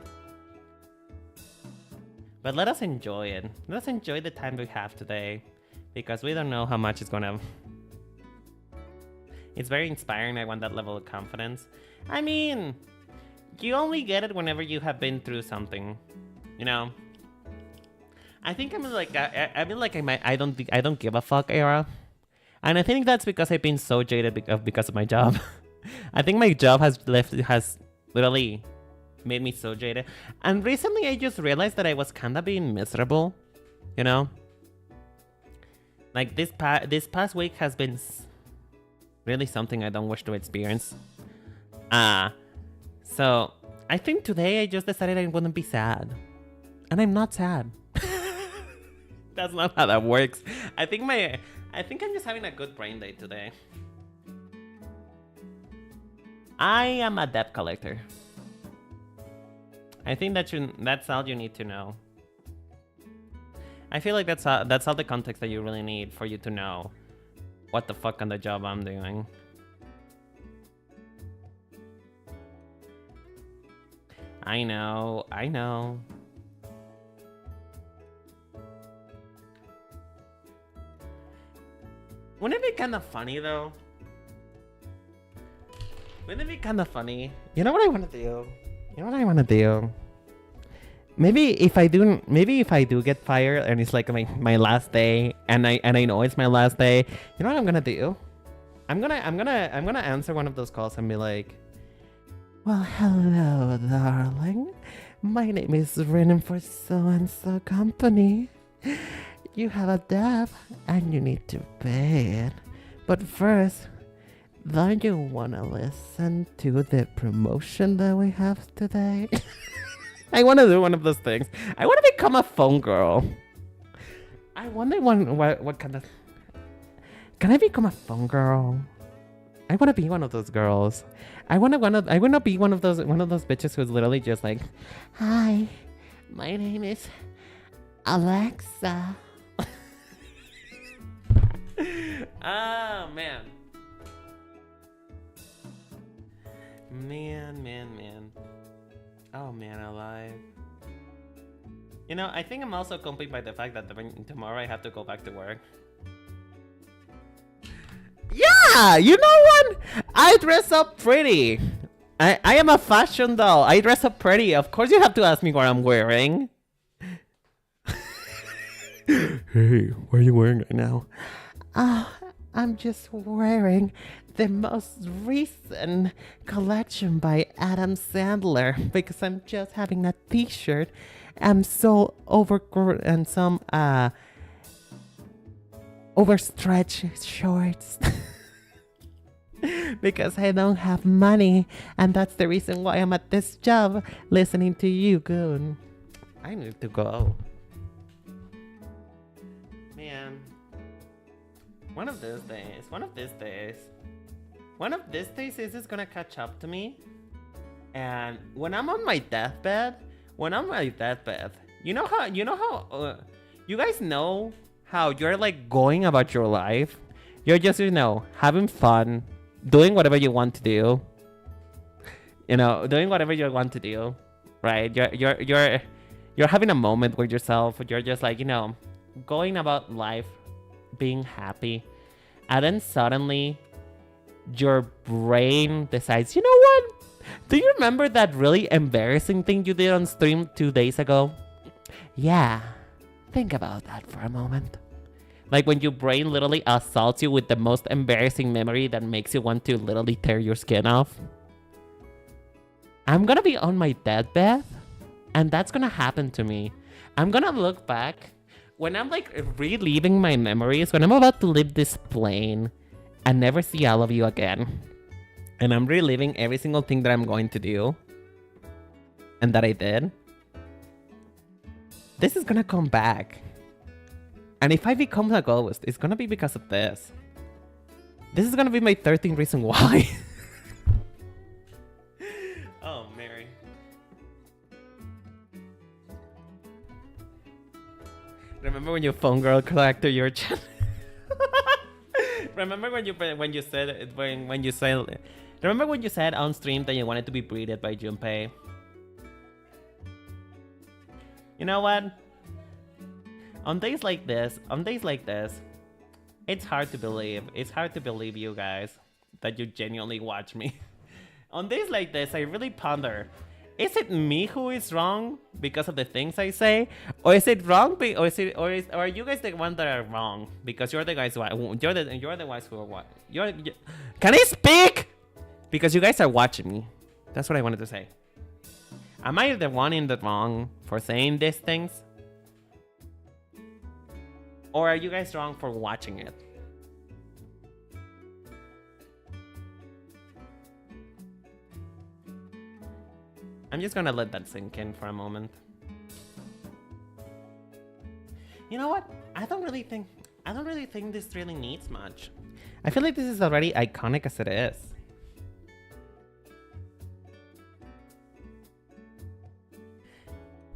But let us enjoy it. Let us enjoy the time we have today, because we don't know how much it's gonna... It's very inspiring. I want that level of confidence. I mean, you only get it whenever you have been through something, you know? I think I'm like, I feel like I don't give a fuck era. And I think that's because I've been so jaded because of my job. I think my job has literally made me so jaded. And recently I just realized that I was kind of being miserable, you know? Like this past week has been really something I don't wish to experience. So I think today I just decided I wouldn't be sad. And I'm not sad. That's not how that works. I think I'm just having a good brain day today. I am a debt collector. I think that's all you need to know. I feel like that's all the context that you really need for you to know what the fuck on the job I'm doing. I know. Wouldn't it be kind of funny though? Wouldn't it be kind of funny? You know what I want to do? You know what I want to do? Maybe if I do get fired and it's like my last day and I know it's my last day, you know what I'm gonna do? I'm gonna answer one of those calls and be like, well, hello, darling. My name is written for so-and-so company. You have a debt and you need to pay it. But first, don't you want to listen to the promotion that we have today? I want to do one of those things. I want to become a phone girl. I wonder what kind of... Can I become a phone girl? I want to be one of those girls. I want to be one of those bitches who's literally just like, hi, my name is Alexa. Oh man. Man. Oh man, alive. You know, I think I'm also complete by the fact that tomorrow I have to go back to work. Yeah, you know what? I dress up pretty. I am a fashion doll. I dress up pretty. Of course you have to ask me what I'm wearing. Hey, what are you wearing right now? I'm just wearing the most recent collection by Adam Sandler because I'm just having a t-shirt. I'm so and some overstretched shorts because I don't have money, and that's the reason why I'm at this job listening to you, Goon. I need to go. Man. One of these days is this gonna catch up to me. And when I'm on my deathbed, you know how you guys know how you're like going about your life. You're just, having fun, doing whatever you want to do. Doing whatever you want to do, right? You're having a moment with yourself. You're just like, going about life, being happy. And then suddenly your brain decides, you know what? Do you remember that really embarrassing thing you did on stream 2 days ago? Yeah, think about that for a moment. Like when your brain literally assaults you with the most embarrassing memory that makes you want to literally tear your skin off. I'm gonna be on my deathbed, and that's gonna happen to me. I'm gonna look back when I'm like reliving my memories, when I'm about to leave this plane and never see all of you again. And I'm reliving every single thing that I'm going to do and that I did. This is gonna come back. And if I become a ghost, it's gonna be because of this. This is gonna be my 13th reason why. Oh, Mary. Remember when you phone girl collector your channel? Remember when you said remember when you said on stream that you wanted to be breeded by Junpei? You know what? On days like this, it's hard to believe. It's hard to believe, you guys, that you genuinely watch me. On days like this, I really ponder. Is it me who is wrong because of the things I say? Or is it wrong or are you guys the ones that are wrong? Because you're the guys who you're the ones who are what? Can I speak? Because you guys are watching me. That's what I wanted to say. Am I the one in the wrong for saying these things? Or are you guys wrong for watching it? I'm just gonna let that sink in for a moment. You know what? I don't really think this really needs much. I feel like this is already iconic as it is.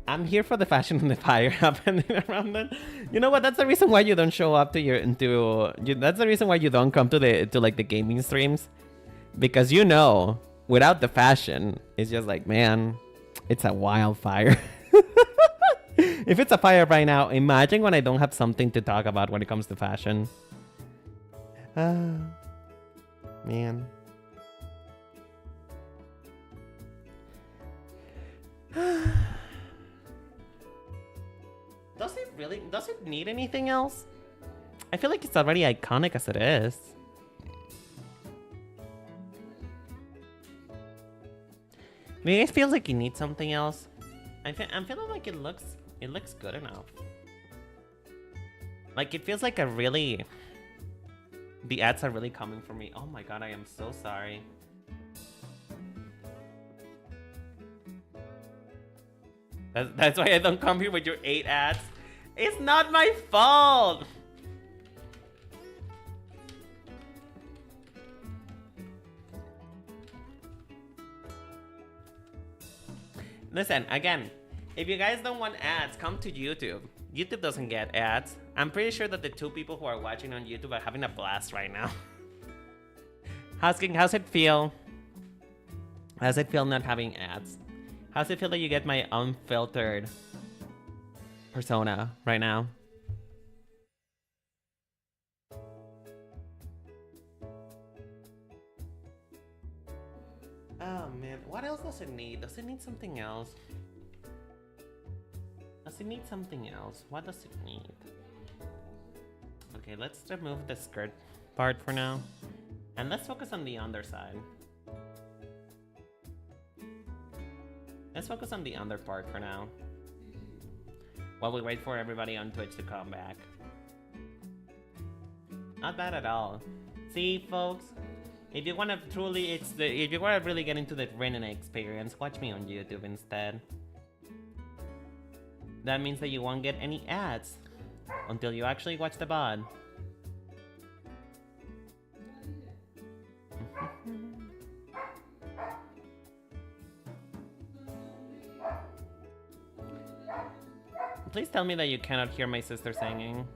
I'm here for the fashion and the fire happening around them. You know what? That's the reason why you don't show up that's the reason why you don't come to the gaming streams, because without the fashion, it's just like, man, it's a wildfire. If it's a fire right now, imagine when I don't have something to talk about when it comes to fashion. Man. Does it need anything else? I feel like it's already iconic as it is. Maybe it feels like you need something else. I'm feeling like it looks good enough. Like it feels like a really... The ads are really coming for me. Oh my god, I am so sorry. That's why I don't come here with your 8 ads. It's not my fault! Listen, again, if you guys don't want ads, come to YouTube. YouTube doesn't get ads. I'm pretty sure that the 2 people who are watching on YouTube are having a blast right now. How's it feel? How's it feel not having ads? How's it feel that you get my unfiltered persona right now? Oh man, what else does it need? Does it need something else? Does it need something else? What does it need? Okay, let's remove the skirt part for now. And let's focus on the underside. Let's focus on the under part for now. While we wait for everybody on Twitch to come back. Not bad at all. See, folks? If you want to truly, if you want to really get into the Renin experience, watch me on YouTube instead. That means that you won't get any ads until you actually watch the VOD. Please tell me that you cannot hear my sister singing.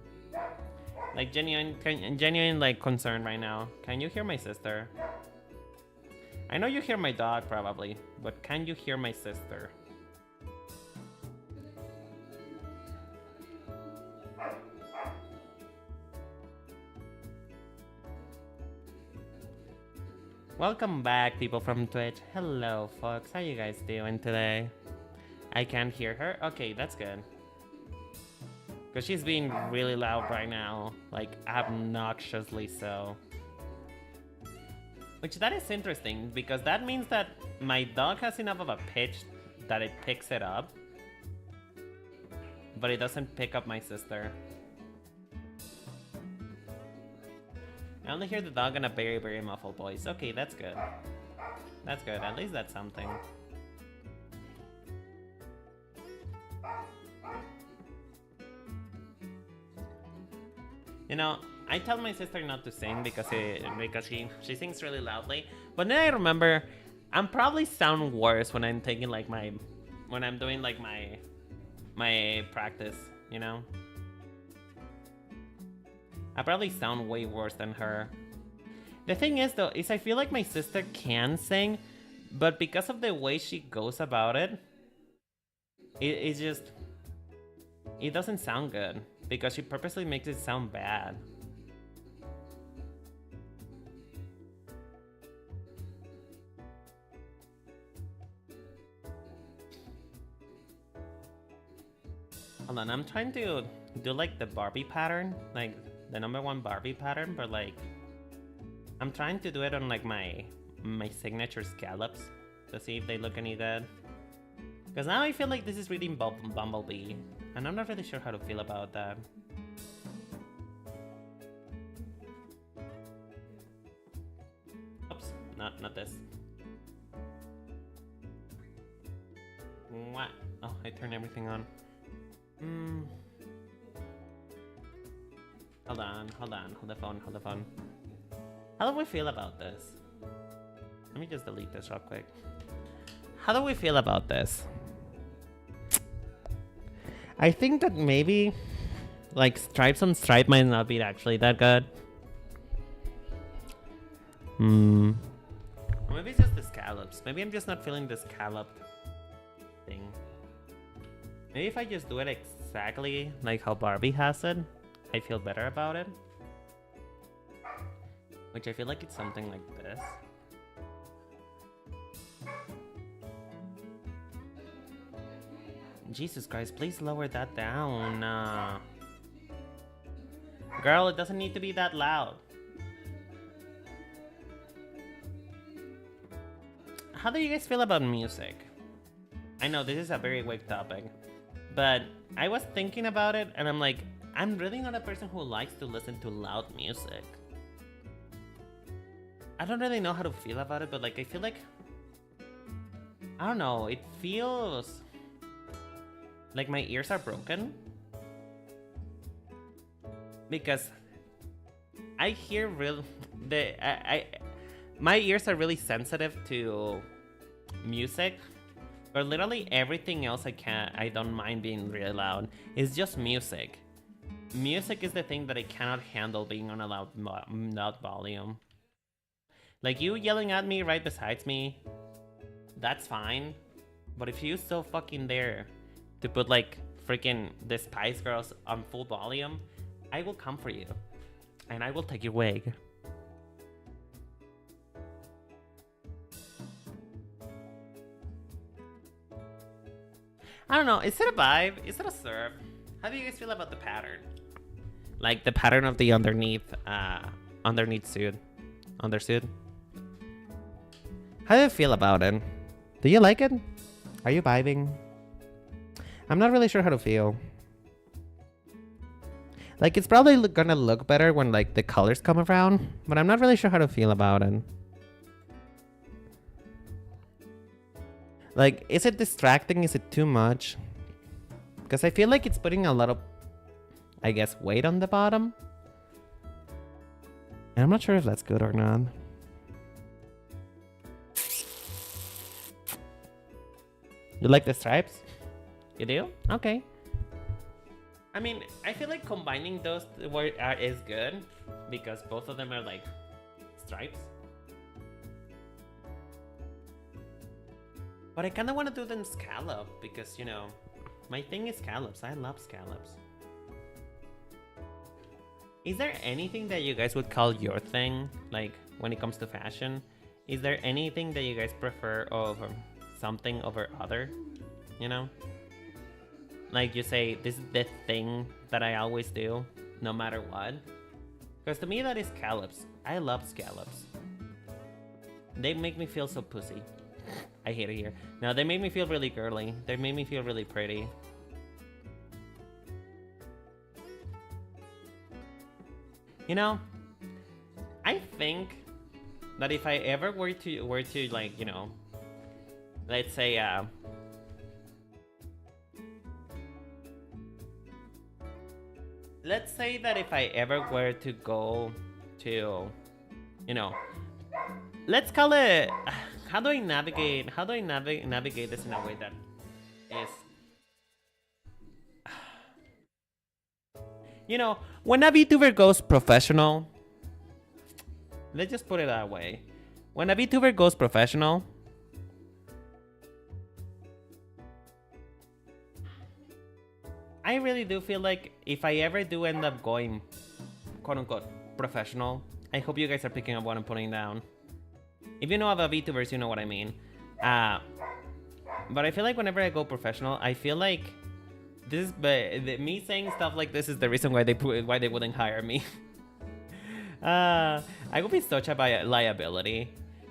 Like genuine like concern right now. Can you hear my sister? I know you hear my dog probably, but can you hear my sister? Welcome back, people from Twitch. Hello, folks. How you guys doing today? I can't hear her. Okay, that's good. Because she's being really loud right now. Like, obnoxiously so. Which, that is interesting, because that means that my dog has enough of a pitch that it picks it up. But it doesn't pick up my sister. I only hear the dog in a very, very muffled voice. Okay, that's good. That's good. At least that's something. You know, I tell my sister not to sing because she sings really loudly. But then I remember, I'm probably sound worse when I'm taking like when I'm doing like my practice, you know? I probably sound way worse than her. The thing is though, is I feel like my sister can sing, but because of the way she goes about it, it doesn't sound good. Because she purposely makes it sound bad. Hold on, I'm trying to do like the Barbie pattern, like the #1 Barbie pattern, but like I'm trying to do it on like my signature scallops to see if they look any good. Because now I feel like this is reading Bumblebee, and I'm not really sure how to feel about that. Oops, not this. What? Oh, I turned everything on. Hold on, hold the phone. How do we feel about this? Let me just delete this real quick. How do we feel about this? I think that maybe like stripes on stripe might not be actually that good. Or maybe it's just the scallops. Maybe I'm just not feeling the scalloped thing. Maybe if I just do it exactly like how Barbie has it, I feel better about it. which I feel like it's something like this. Jesus Christ, please lower that down. Girl, it doesn't need to be that loud. How do you guys feel about music? I know this is a very weak topic, but I was thinking about it and I'm like, I'm really not a person who likes to listen to loud music. I don't really know how to feel about it, but like I feel like, I don't know, it feels like my ears are broken. Because I hear my ears are really sensitive to music, but literally everything else I don't mind being really loud. It's just music. Music is the thing that I cannot handle being on a loud volume. Like you yelling at me right beside me, that's fine. But if you're so fucking there to put like freaking the Spice Girls on full volume, I will come for you. And I will take your wig. I don't know, is it a vibe? Is it a serve? How do you guys feel about the pattern? Like the pattern of the underneath suit. Undersuit. How do you feel about it? Do you like it? Are you vibing? I'm not really sure how to feel. Like, it's probably gonna look better when, like, the colors come around, but I'm not really sure how to feel about it. Like, is it distracting? Is it too much? Because I feel like it's putting a lot of, I guess, weight on the bottom. And I'm not sure if that's good or not. You like the stripes? You do? Okay. I mean, I feel like combining those is good because both of them are like stripes. But I kind of want to do them scallop because, you know, my thing is scallops. I love scallops. Is there anything that you guys would call your thing, like when it comes to fashion? Is there anything that you guys prefer over something over other, you know? Like you say, this is the thing that I always do, no matter what. Because to me that is scallops. I love scallops. They make me feel so pussy. I hate it here. No, they make me feel really girly. They make me feel really pretty. You know, I think that if I ever were to like, you know, let's say let's say that if I ever were to go to, you know, let's call it, how do I navigate this in a way that is, you know, when a VTuber goes professional, let's just put it that way. When a VTuber goes professional, I really do feel like if I ever do end up going, quote unquote, professional, I hope you guys are picking up what I'm putting down. If you know about VTubers, you know what I mean. But I feel like whenever I go professional, I feel like this, me saying stuff like this is the reason why they wouldn't hire me. I would be such a liability.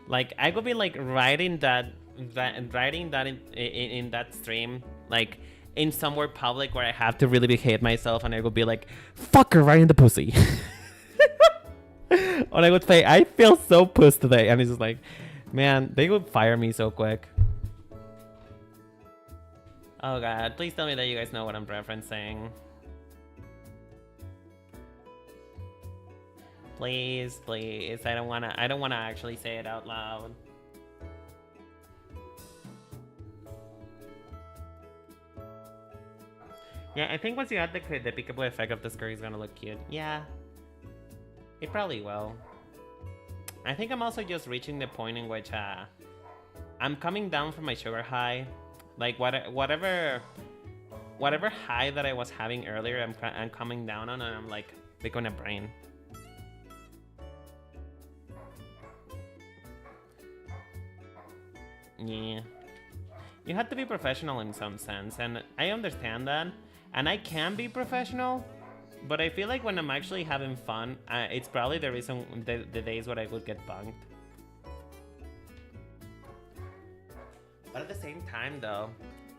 Like I would be like writing that in that stream, like in somewhere public where I have to really hate myself, and I would be like, "Fuck her right in the pussy." Or I would say, "I feel so pussed today," and it's just like, man, they would fire me so quick. Oh god, please tell me that you guys know what I'm referencing. Please, please. I don't wanna actually say it out loud. Yeah, I think once you add the peekaboo effect of the skirt, it's gonna look cute. Yeah. It probably will. I think I'm also just reaching the point in which I'm coming down from my sugar high. Like whatever high that I was having earlier, I'm coming down on, and I'm like becoming a brain. Yeah. You have to be professional in some sense, and I understand that. And I can be professional, but I feel like when I'm actually having fun, it's probably the reason the days where I would get bunked. But at the same time, though,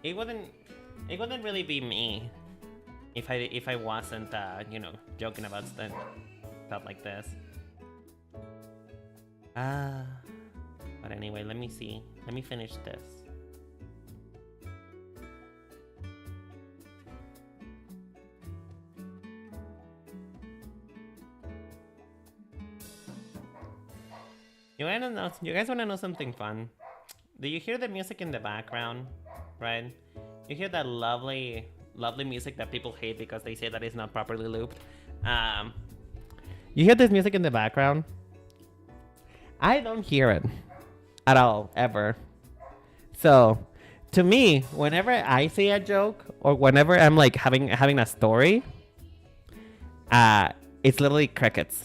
it wouldn't really be me if I wasn't joking about stuff like this. But anyway, let me see. Let me finish this. You guys wanna know something fun? Do you hear the music in the background? Right? You hear that lovely music that people hate because they say that it's not properly looped. You hear this music in the background? I don't hear it at all, ever. So, to me, whenever I say a joke or whenever I'm like having a story, it's literally crickets.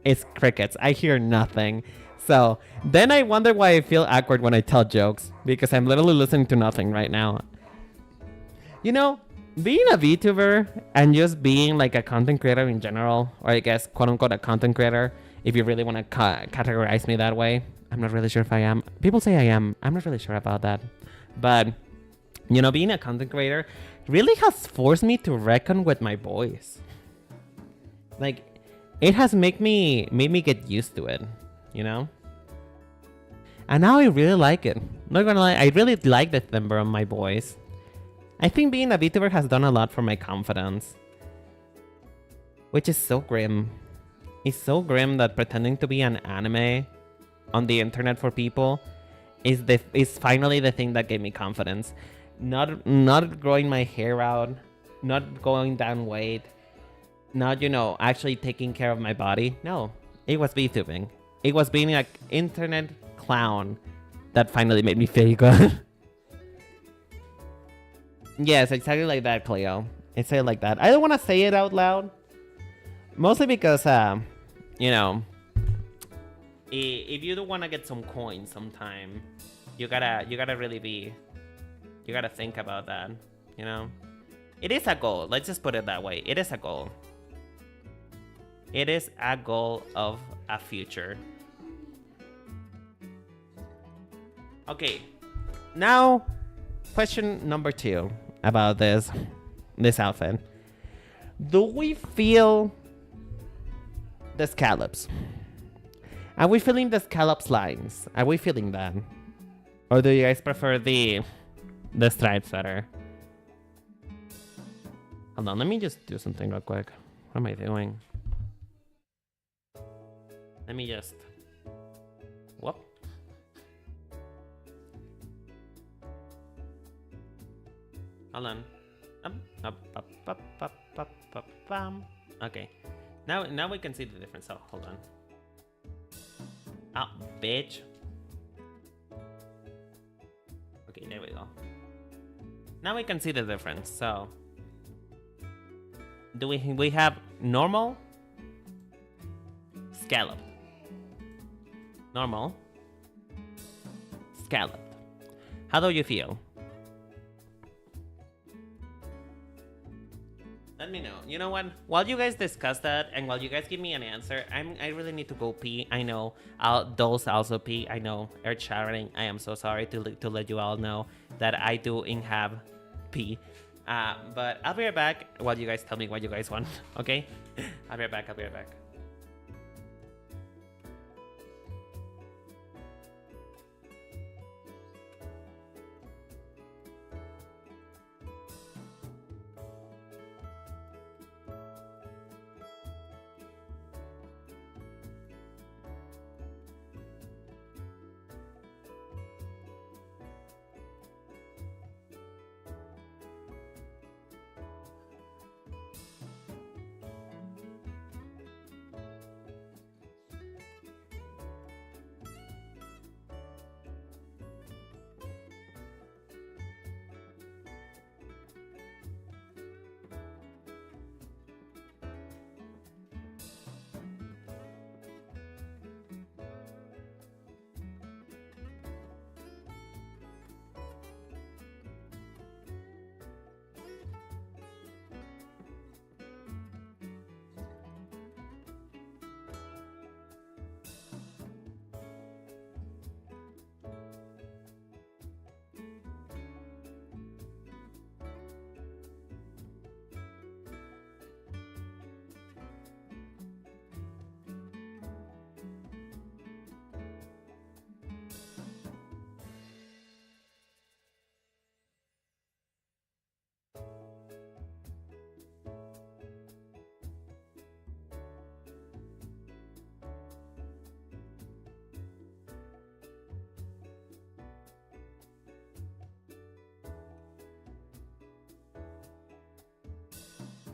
It's crickets. I hear nothing. So then I wonder why I feel awkward when I tell jokes, because I'm literally listening to nothing right now. You know, being a VTuber and just being like a content creator in general, or I guess quote unquote a content creator, if you really want to categorize me that way. I'm not really sure if I am. People say I am. I'm not really sure about that. But, you know, being a content creator really has forced me to reckon with my voice. Like, it has made me get used to it, you know? And now I really like it. Not gonna lie, I really like the timbre of my voice. I think being a VTuber has done a lot for my confidence. Which is so grim. It's so grim that pretending to be an anime on the internet for people is finally the thing that gave me confidence. Not growing my hair out, not going down weight, not, actually taking care of my body. No, it was VTubing. It was being an internet clown that finally made me feel good. Yes, exactly like that, Cleo. It's it like that. I don't want to say it out loud. Mostly because, if you don't want to get some coins sometime, you gotta really be, you gotta think about that, It is a goal. Let's just put it that way. It is a goal. It is a goal of a future. Okay. Now, question number 2 about this outfit. Do we feel the scallops? Are we feeling the scallops lines? Are we feeling that? Or do you guys prefer the stripes better? Hold on, let me just do something real quick. What am I doing? Let me just... Whoop. Hold on. Okay. Now we can see the difference. Oh, hold on. Oh, bitch. Okay, there we go. Now we can see the difference. So, do we have normal, scallop, normal, scalloped? How do you feel? Let me know. You know what? While you guys discuss that and while you guys give me an answer, I really need to go pee. I know. Those also pee. I know. Earth shattering. I am so sorry to let you all know that I do have pee. But I'll be right back while you guys tell me what you guys want. Okay? I'll be right back.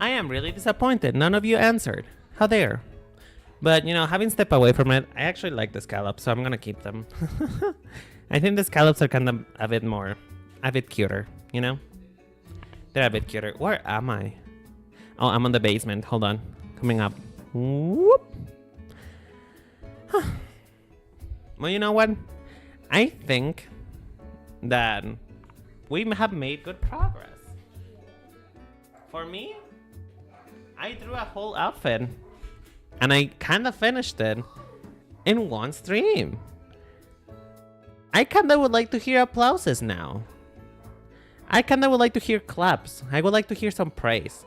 I am really disappointed. None of you answered. How dare? But, you know, having stepped away from it, I actually like the scallops, so I'm gonna keep them. I think the scallops are kind of a bit cuter, you know? They're a bit cuter. Where am I? Oh, I'm on the basement. Hold on. Coming up. Whoop. Well, you know what? I think that we have made good progress. For me, I drew a whole outfit and I kind of finished it in one stream. I kind of would like to hear applauses now. I kind of would like to hear claps. I would like to hear some praise.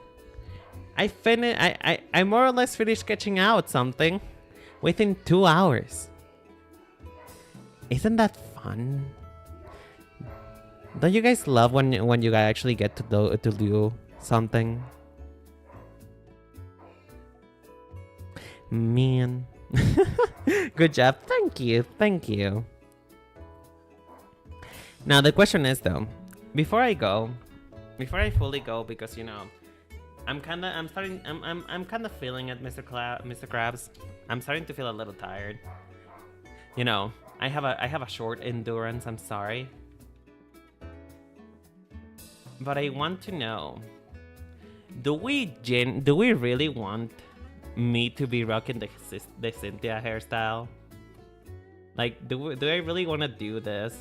I more or less finished sketching out something within 2 hours. Isn't that fun? Don't you guys love when you guys actually get to do something? Man. Good job. Thank you. Thank you. Now the question is though, before I fully go, because you know, I'm kind of feeling it, Mr. Krabs. I'm starting to feel a little tired. You know, I have a short endurance. I'm sorry, but I want to know: do we really want me to be rocking the Cynthia hairstyle? Like, do I really want to do this?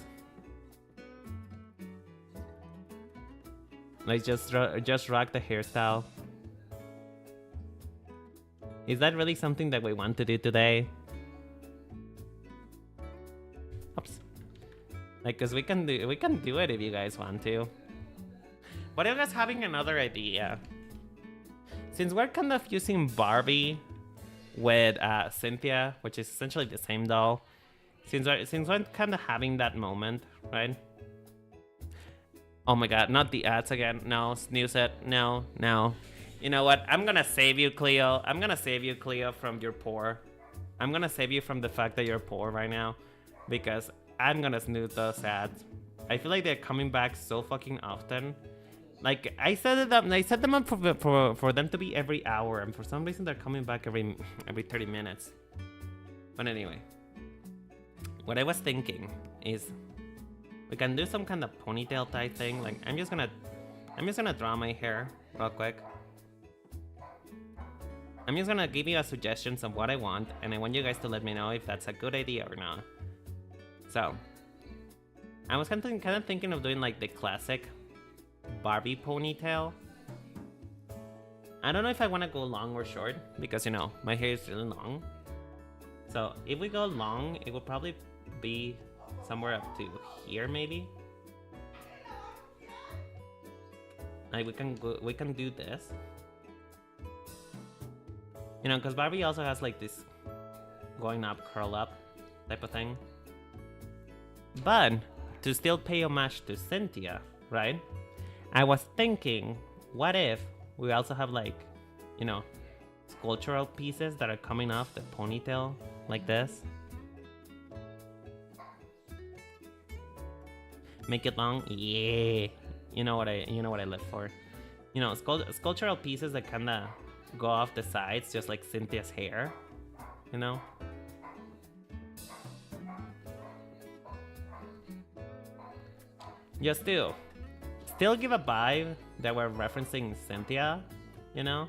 Like, just rock the hairstyle? Is that really something that we want to do today? Oops. Like, cause we can do it if you guys want to. What if you guys having another idea? Since we're kind of using Barbie with Cynthia, which is essentially the same doll, since we're kind of having that moment, right? Oh my god, not the ads again. No, snooze it. No. You know what? I'm gonna save you, Cleo. I'm gonna save you, Cleo, from your poor. I'm gonna save you from the fact that you're poor right now, because I'm gonna snooze those ads. I feel like they're coming back so fucking often. Like, I set them up for them to be every hour, and for some reason they're coming back every 30 minutes. But anyway, what I was thinking is we can do some kind of ponytail type thing. Like, I'm just gonna draw my hair real quick. I'm just gonna give you a suggestions of what I want, and I want you guys to let me know if that's a good idea or not. So, I was kind of thinking of doing like the classic Barbie ponytail. I don't know if I want to go long or short, because you know, my hair is really long. So if we go long, it will probably be somewhere up to here, maybe. Like, we can do this. You know, because Barbie also has like this going up, curl up type of thing. But to still pay homage to Cynthia, right? I was thinking, what if we also have like, you know, sculptural pieces that are coming off the ponytail like this? Make it long? Yeah. You know what I live for. You know, sculptural pieces that kinda go off the sides, just like Cynthia's hair. You know? Just to still give a vibe that we're referencing Cynthia, you know?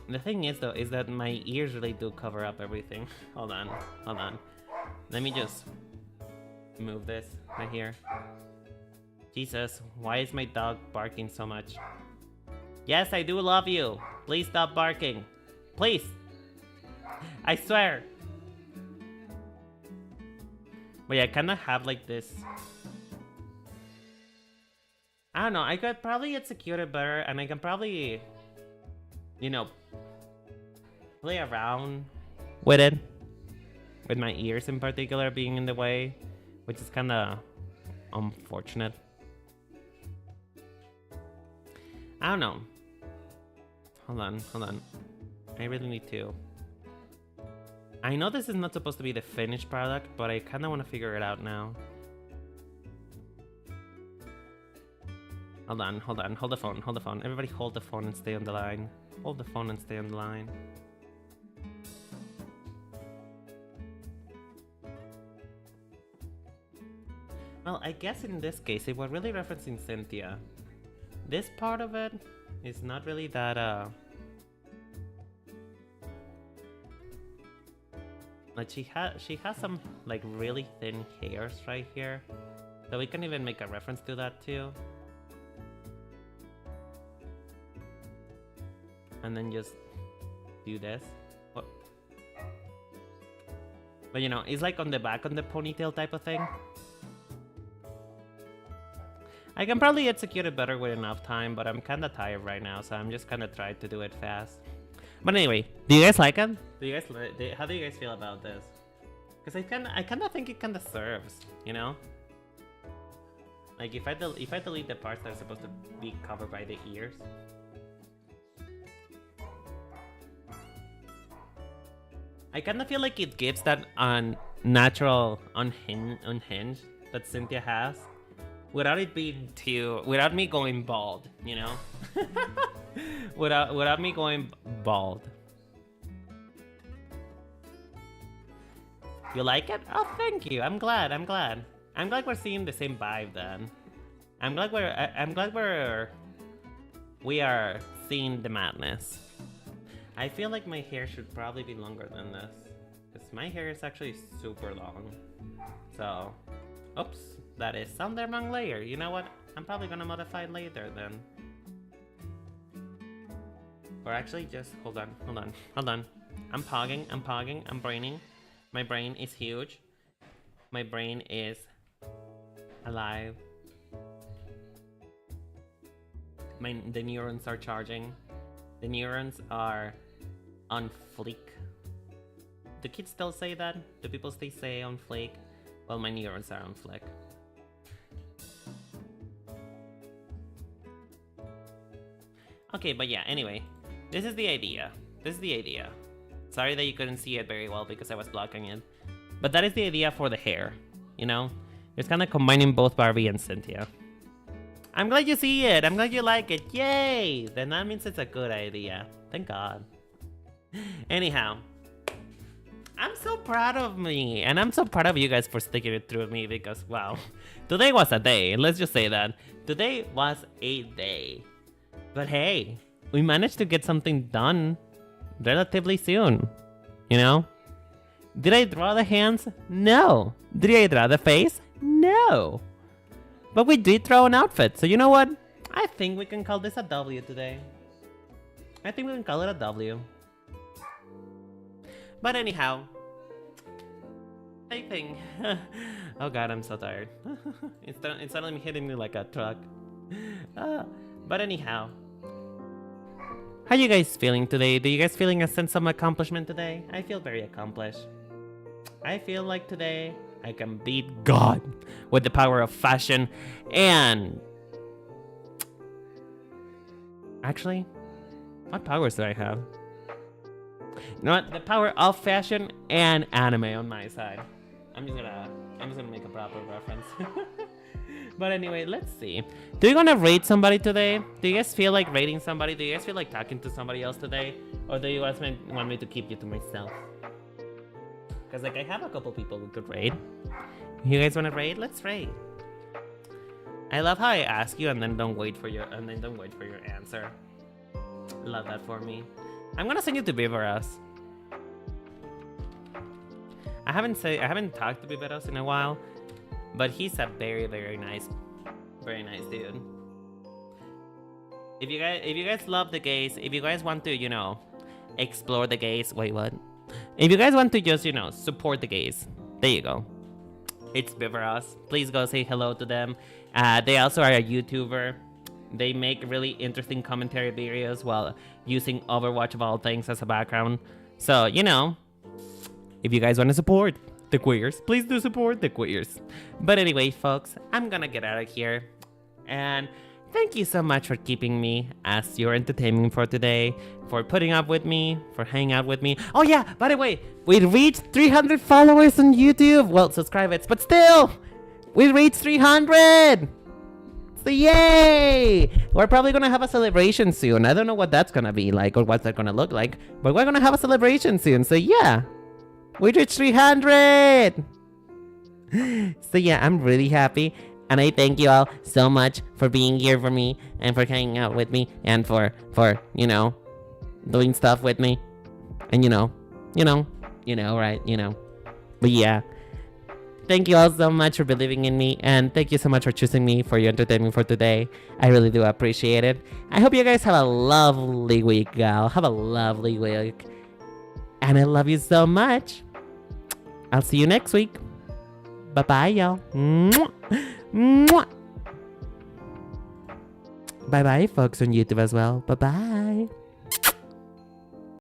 The thing is though, is that my ears really do cover up everything. Hold on. Let me just move this right here. Jesus, why is my dog barking so much? Yes, I do love you. Please stop barking. Please. I swear. But yeah, I kind of have like this. I don't know, I could probably execute it better, and I can probably, you know, play around with it. With my ears in particular being in the way, which is kind of unfortunate. I don't know. Hold on. I really need to. I know this is not supposed to be the finished product, but I kind of want to figure it out now. Hold on. Hold the phone. Everybody hold the phone and stay on the line. Hold the phone and stay on the line. Well, I guess in this case, if we're really referencing Cynthia, this part of it is not really that, like she has some like really thin hairs right here, so we can even make a reference to that too. And then just do this. What? But you know, it's like on the back on the ponytail type of thing. I can probably execute it better with enough time, but I'm kind of tired right now, so I'm just kind of trying to do it fast. But anyway, do you guys like it? How do you guys feel about this? Because I kind of think it kind of serves, you know? Like if I delete the parts that are supposed to be covered by the ears. I kind of feel like it gives that natural unhinge that Cynthia has. Without it being without me going bald, you know? without me going bald. You like it? Oh, thank you. I'm glad. I'm glad we're seeing the same vibe then. I'm glad we are seeing the madness. I feel like my hair should probably be longer than this, because my hair is actually super long. So, oops. That is some the wrong layer. You know what? I'm probably gonna modify it later then. Or actually just hold on. I'm pogging, I'm braining. My brain is huge. My brain is alive. The neurons are charging. The neurons are on fleek. Do kids still say that? Do people still say on fleek? Well, my neurons are on fleek. Okay, but yeah, anyway, this is the idea. Sorry that you couldn't see it very well because I was blocking it. But that is the idea for the hair, you know? It's kind of combining both Barbie and Cynthia. I'm glad you see it. I'm glad you like it. Yay! Then that means it's a good idea. Thank God. Anyhow, I'm so proud of me. And I'm so proud of you guys for sticking it through with me because, wow. Today was a day. Let's just say that. Today was a day. But hey, we managed to get something done relatively soon, you know? Did I draw the hands? No. Did I draw the face? No. But we did draw an outfit, so you know what? I think we can call this a W today. I think we can call it a W. But anyhow, I think... oh god, I'm so tired. It's suddenly hitting me like a truck. But anyhow, how you guys feeling today? Do you guys feeling a sense of accomplishment today? I feel very accomplished. I feel like today I can beat God with the power of fashion and... Actually, what powers do I have? You know what? The power of fashion and anime on my side. I'm just gonna make a proper reference. But anyway, let's see. Do you wanna rate somebody today? Do you guys feel like rating somebody? Do you guys feel like talking to somebody else today? Or do you guys want me to keep you to myself? Because like I have a couple people we could raid. You guys wanna raid? Let's raid. I love how I ask you and then don't wait for your answer. Love that for me. I'm gonna send you to Viveras. I haven't talked to Viveras in a while. But he's a very, very nice dude. If you guys love the gays, if you guys want to, you know, explore the gays, wait, what? If you guys want to just, you know, support the gays, there you go. It's Viveras. Please go say hello to them. They also are a YouTuber. They make really interesting commentary videos while using Overwatch of all things as a background. So, you know, if you guys want to support the queers, please do support the queers. But anyway, folks, I'm gonna get out of here. And thank you so much for keeping me as your entertainment for today, for putting up with me, for hanging out with me. Oh yeah, by the way, we reached 300 followers on YouTube. Well, subscribers, but still, we reached 300. So yay! We're probably gonna have a celebration soon. I don't know what that's gonna be like or what's that gonna look like, but we're gonna have a celebration soon. So yeah, we reached 300. So yeah, I'm really happy, and I thank you all so much for being here for me and for hanging out with me and for you know, doing stuff with me, and you know, right? You know, but yeah. Thank you all so much for believing in me, and thank you so much for choosing me for your entertainment for today. I really do appreciate it. I hope you guys have a lovely week, gal. Have a lovely week. And I love you so much. I'll see you next week. Bye-bye, y'all. Mwah. Mwah. Bye-bye, folks on YouTube as well. Bye-bye.